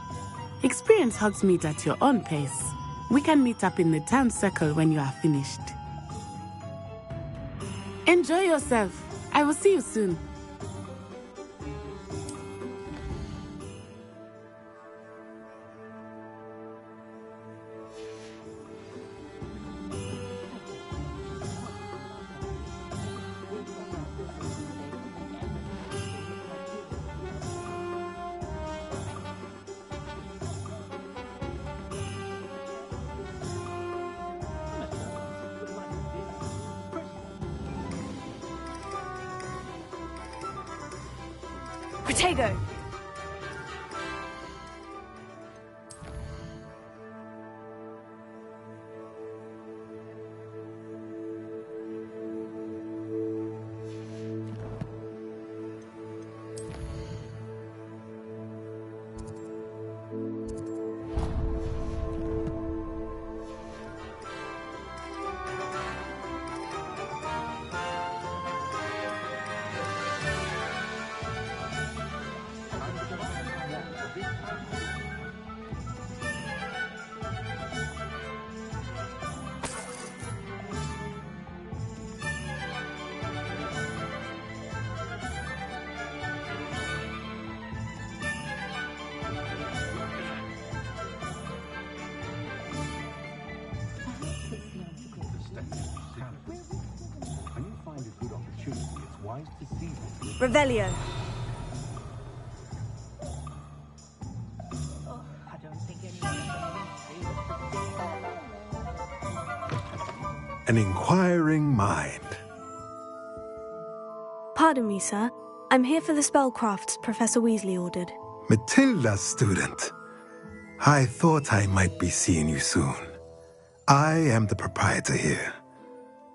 Experience Hogsmeade at your own pace. We can meet up in the town circle when you are finished. Enjoy yourself. I will see you soon. Protego! Revelio. An inquiring mind. Pardon me, sir. I'm here for the spellcrafts Professor Weasley ordered. Matilda's student. I thought I might be seeing you soon. I am the proprietor here,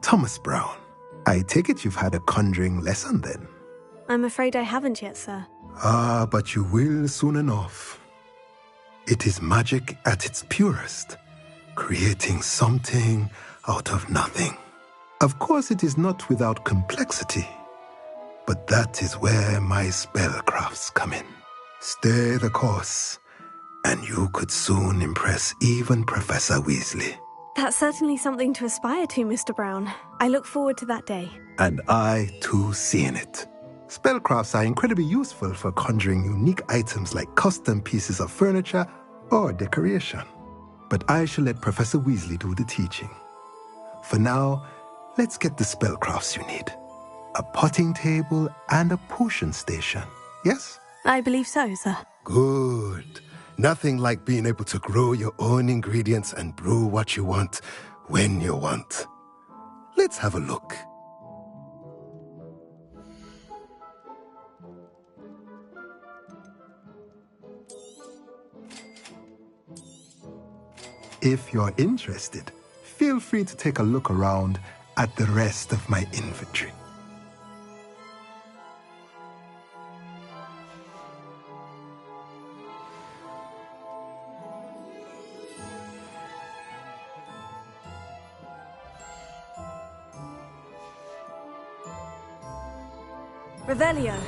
Thomas Brown. I take it you've had a conjuring lesson then? I'm afraid I haven't yet, sir. Ah, but you will soon enough. It is magic at its purest, creating something out of nothing. Of course, it is not without complexity, but that is where my spellcrafts come in. Stay the course, and you could soon impress even Professor Weasley. That's certainly something to aspire to, Mr. Brown. I look forward to that day. And I, too, seeing it. Spellcrafts are incredibly useful for conjuring unique items like custom pieces of furniture or decoration. But I shall let Professor Weasley do the teaching. For now, let's get the spellcrafts you need. A potting table and a potion station, yes? I believe so, sir. Good. Nothing like being able to grow your own ingredients and brew what you want when you want. Let's have a look. If you're interested, feel free to take a look around at the rest of my inventory. Revelio.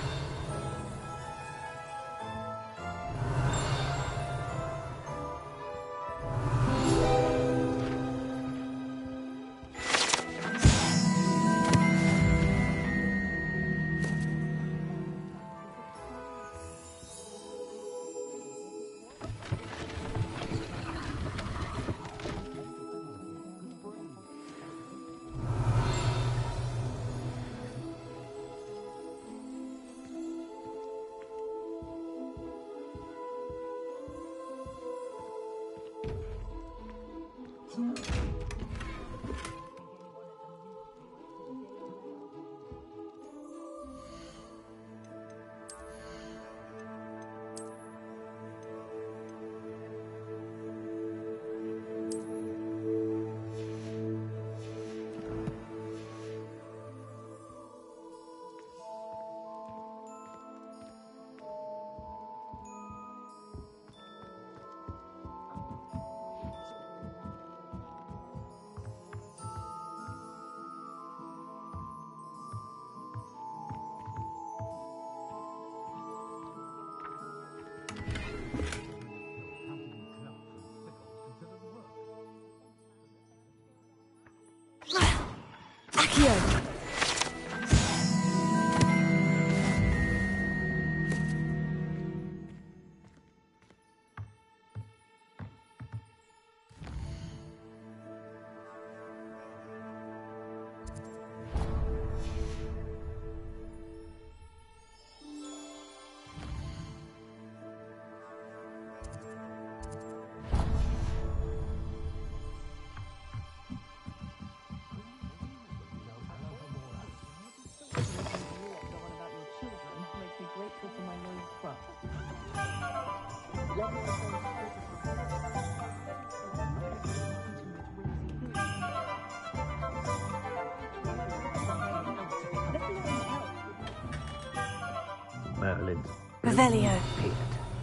Merlin's Revelio.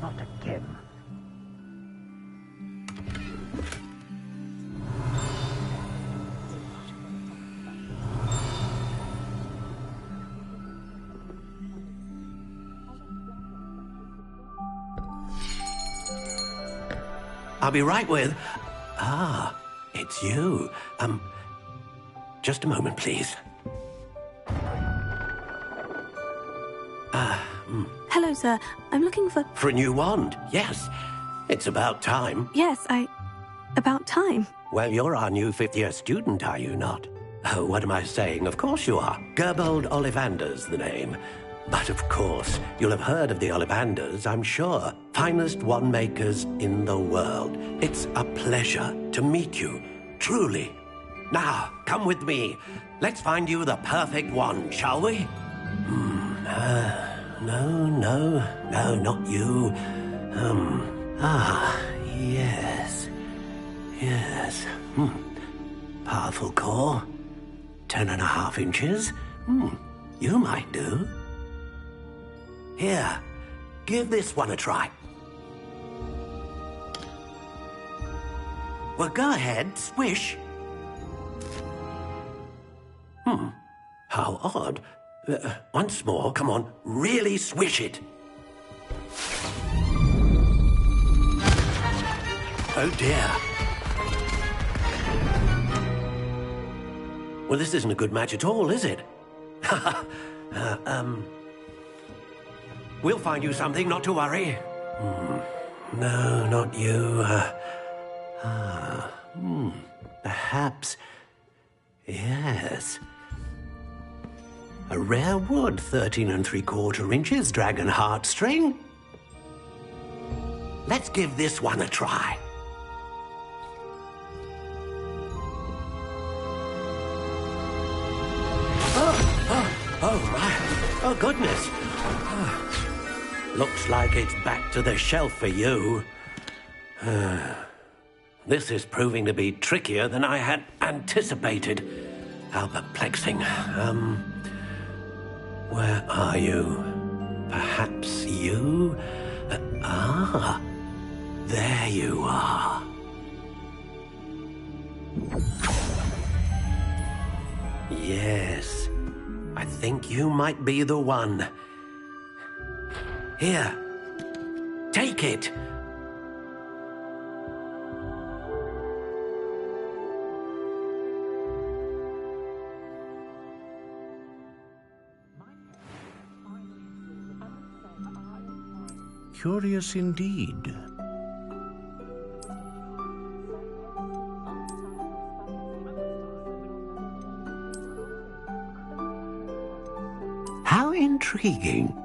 not again. I'll be right with... Ah, it's you. Just a moment, please. Hello, sir. I'm looking for... For a new wand, yes. It's about time. Yes, about time. Well, you're our new fifth-year student, are you not? Oh, what am I saying? Of course you are. Gerbold Ollivander's the name. But of course, you'll have heard of the Ollivanders, I'm sure. Finest wand makers in the world. It's a pleasure to meet you, truly. Now, come with me. Let's find you the perfect wand, shall we? No, not you. Yes. Powerful core. 10.5 inches. You might do. Here, give this one a try. Well, go ahead, swish. How odd. Once more, come on, really swish it. Oh dear. Well, this isn't a good match at all, is it? We'll find you something, not to worry. No, not you. Perhaps... Yes. A rare wood, 13 3/4 inches, dragon heartstring. Let's give this one a try. Oh my. Oh, goodness. Looks like it's back to the shelf for you. This is proving to be trickier than I had anticipated. How perplexing. Where are you? Perhaps you? There you are. Yes, I think you might be the one. Here, take it. Curious indeed. How intriguing.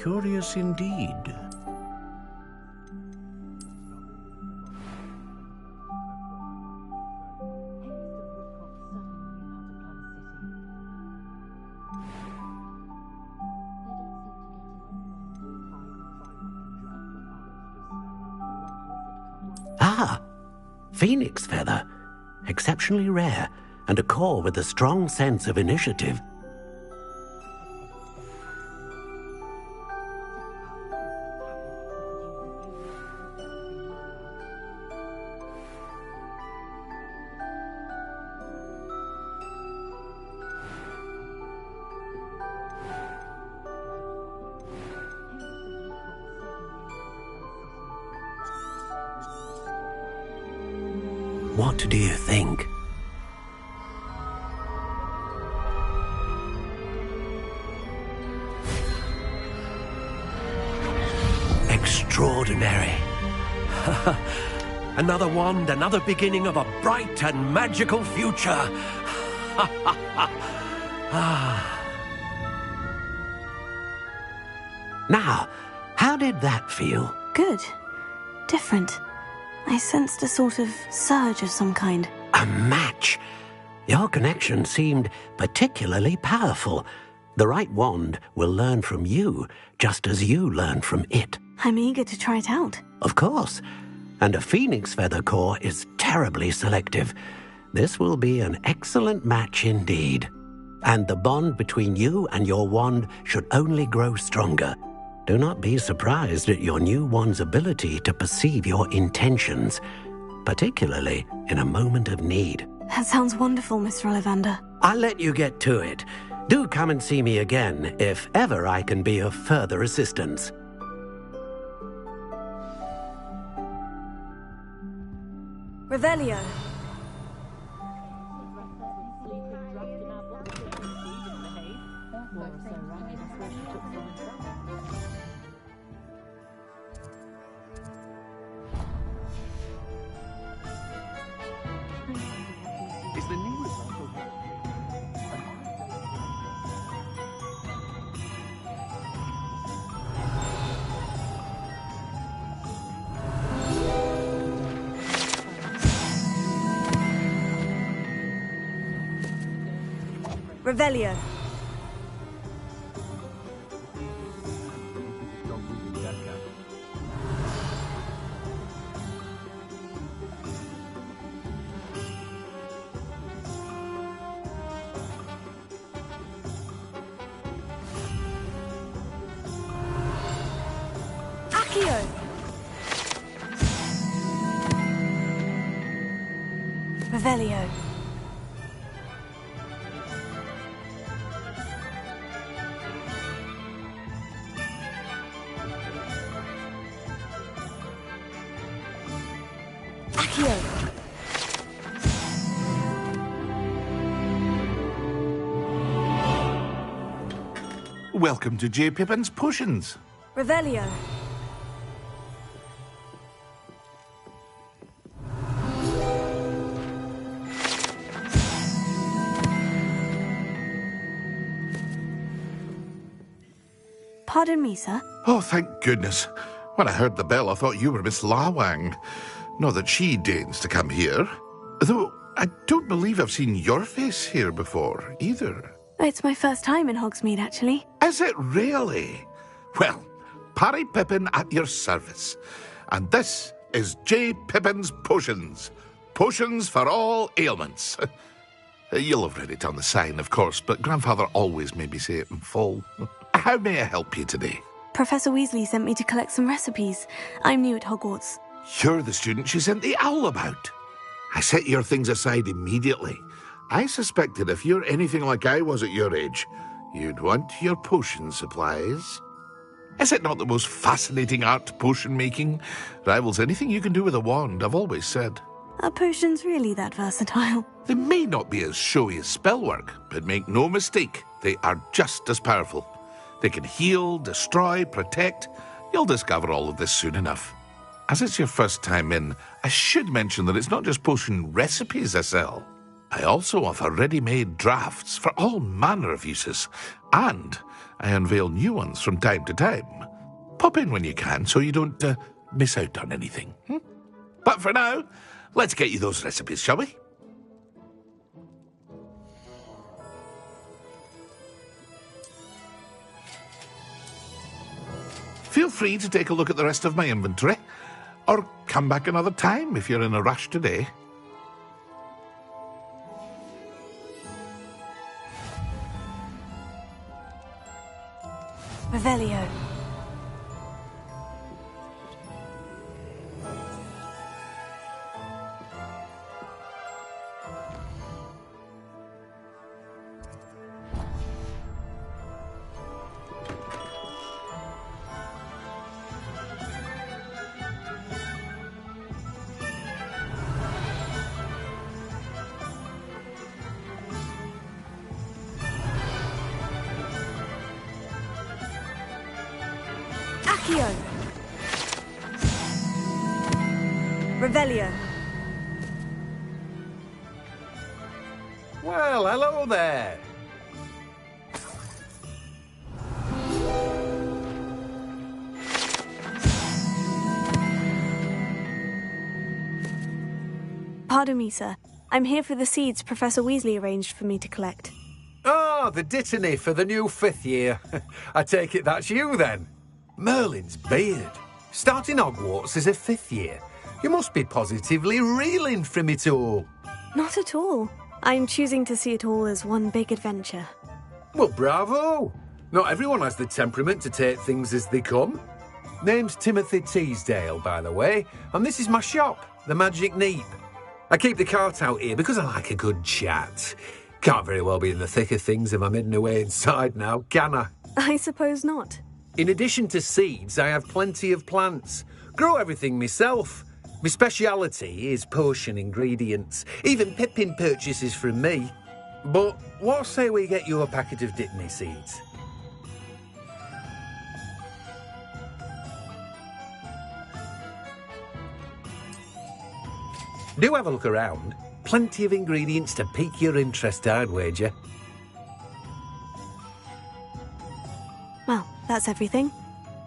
Curious indeed. Phoenix feather. Exceptionally rare, and a core with a strong sense of initiative. What do you think? Extraordinary. Another wand, another beginning of a bright and magical future. Now, how did that feel? Good. Different. I sensed a sort of surge of some kind. A match? Your connection seemed particularly powerful. The right wand will learn from you, just as you learn from it. I'm eager to try it out. Of course. And a phoenix feather core is terribly selective. This will be an excellent match indeed. And the bond between you and your wand should only grow stronger. Do not be surprised at your new wand's ability to perceive your intentions, particularly in a moment of need. That sounds wonderful, Mr. Ollivander. I'll let you get to it. Do come and see me again if ever I can be of further assistance. Revelio. Is the new result Revelio. Accio. Revelio. Accio. Welcome to J. Pippin's Potions. Revelio. Pardon me, sir. Oh, thank goodness. When I heard the bell, I thought you were Miss Lawang. Not that she deigns to come here. Though I don't believe I've seen your face here before, either. It's my first time in Hogsmeade, actually. Is it really? Well, Parry Pippin at your service. And this is J. Pippin's Potions. Potions for all ailments. You'll have read it on the sign, of course, but Grandfather always made me say it in full. How may I help you today? Professor Weasley sent me to collect some recipes. I'm new at Hogwarts. You're the student she sent the owl about. I set your things aside immediately. I suspected if you're anything like I was at your age, you'd want your potion supplies. Is it not the most fascinating art, potion making? Rivals anything you can do with a wand, I've always said. Are potions really that versatile? They may not be as showy as spellwork, but make no mistake, they are just as powerful. They can heal, destroy, protect. You'll discover all of this soon enough. As it's your first time in, I should mention that it's not just potion recipes I sell. I also offer ready-made drafts for all manner of uses, and I unveil new ones from time to time. Pop in when you can so you don't miss out on anything. But for now, let's get you those recipes, shall we? Feel free to take a look at the rest of my inventory, or come back another time if you're in a rush today. Revelio. Accio. Revelio. Well, hello there. Pardon me, sir. I'm here for the seeds Professor Weasley arranged for me to collect. Oh, the dittany for the new 5th year. I take it that's you, then. Merlin's beard. Starting Hogwarts as a 5th year. You must be positively reeling from it all. Not at all. I'm choosing to see it all as one big adventure. Well, bravo. Not everyone has the temperament to take things as they come. Name's Timothy Teasdale, by the way, and this is my shop, the Magic Neep. I keep the cart out here because I like a good chat. Can't very well be in the thick of things if I'm hidden away inside now, can I? I suppose not. In addition to seeds, I have plenty of plants. Grow everything myself. My speciality is potion ingredients. Even Pippin purchases from me. But what say we get you a packet of Dittany seeds? Do have a look around. Plenty of ingredients to pique your interest, I'd wager. Well, that's everything.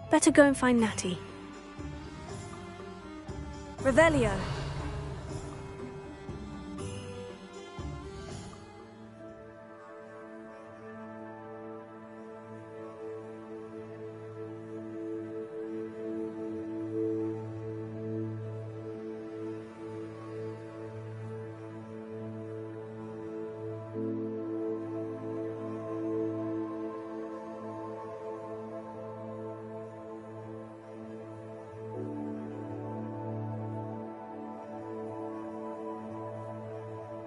Better go and find Natty. Revelio.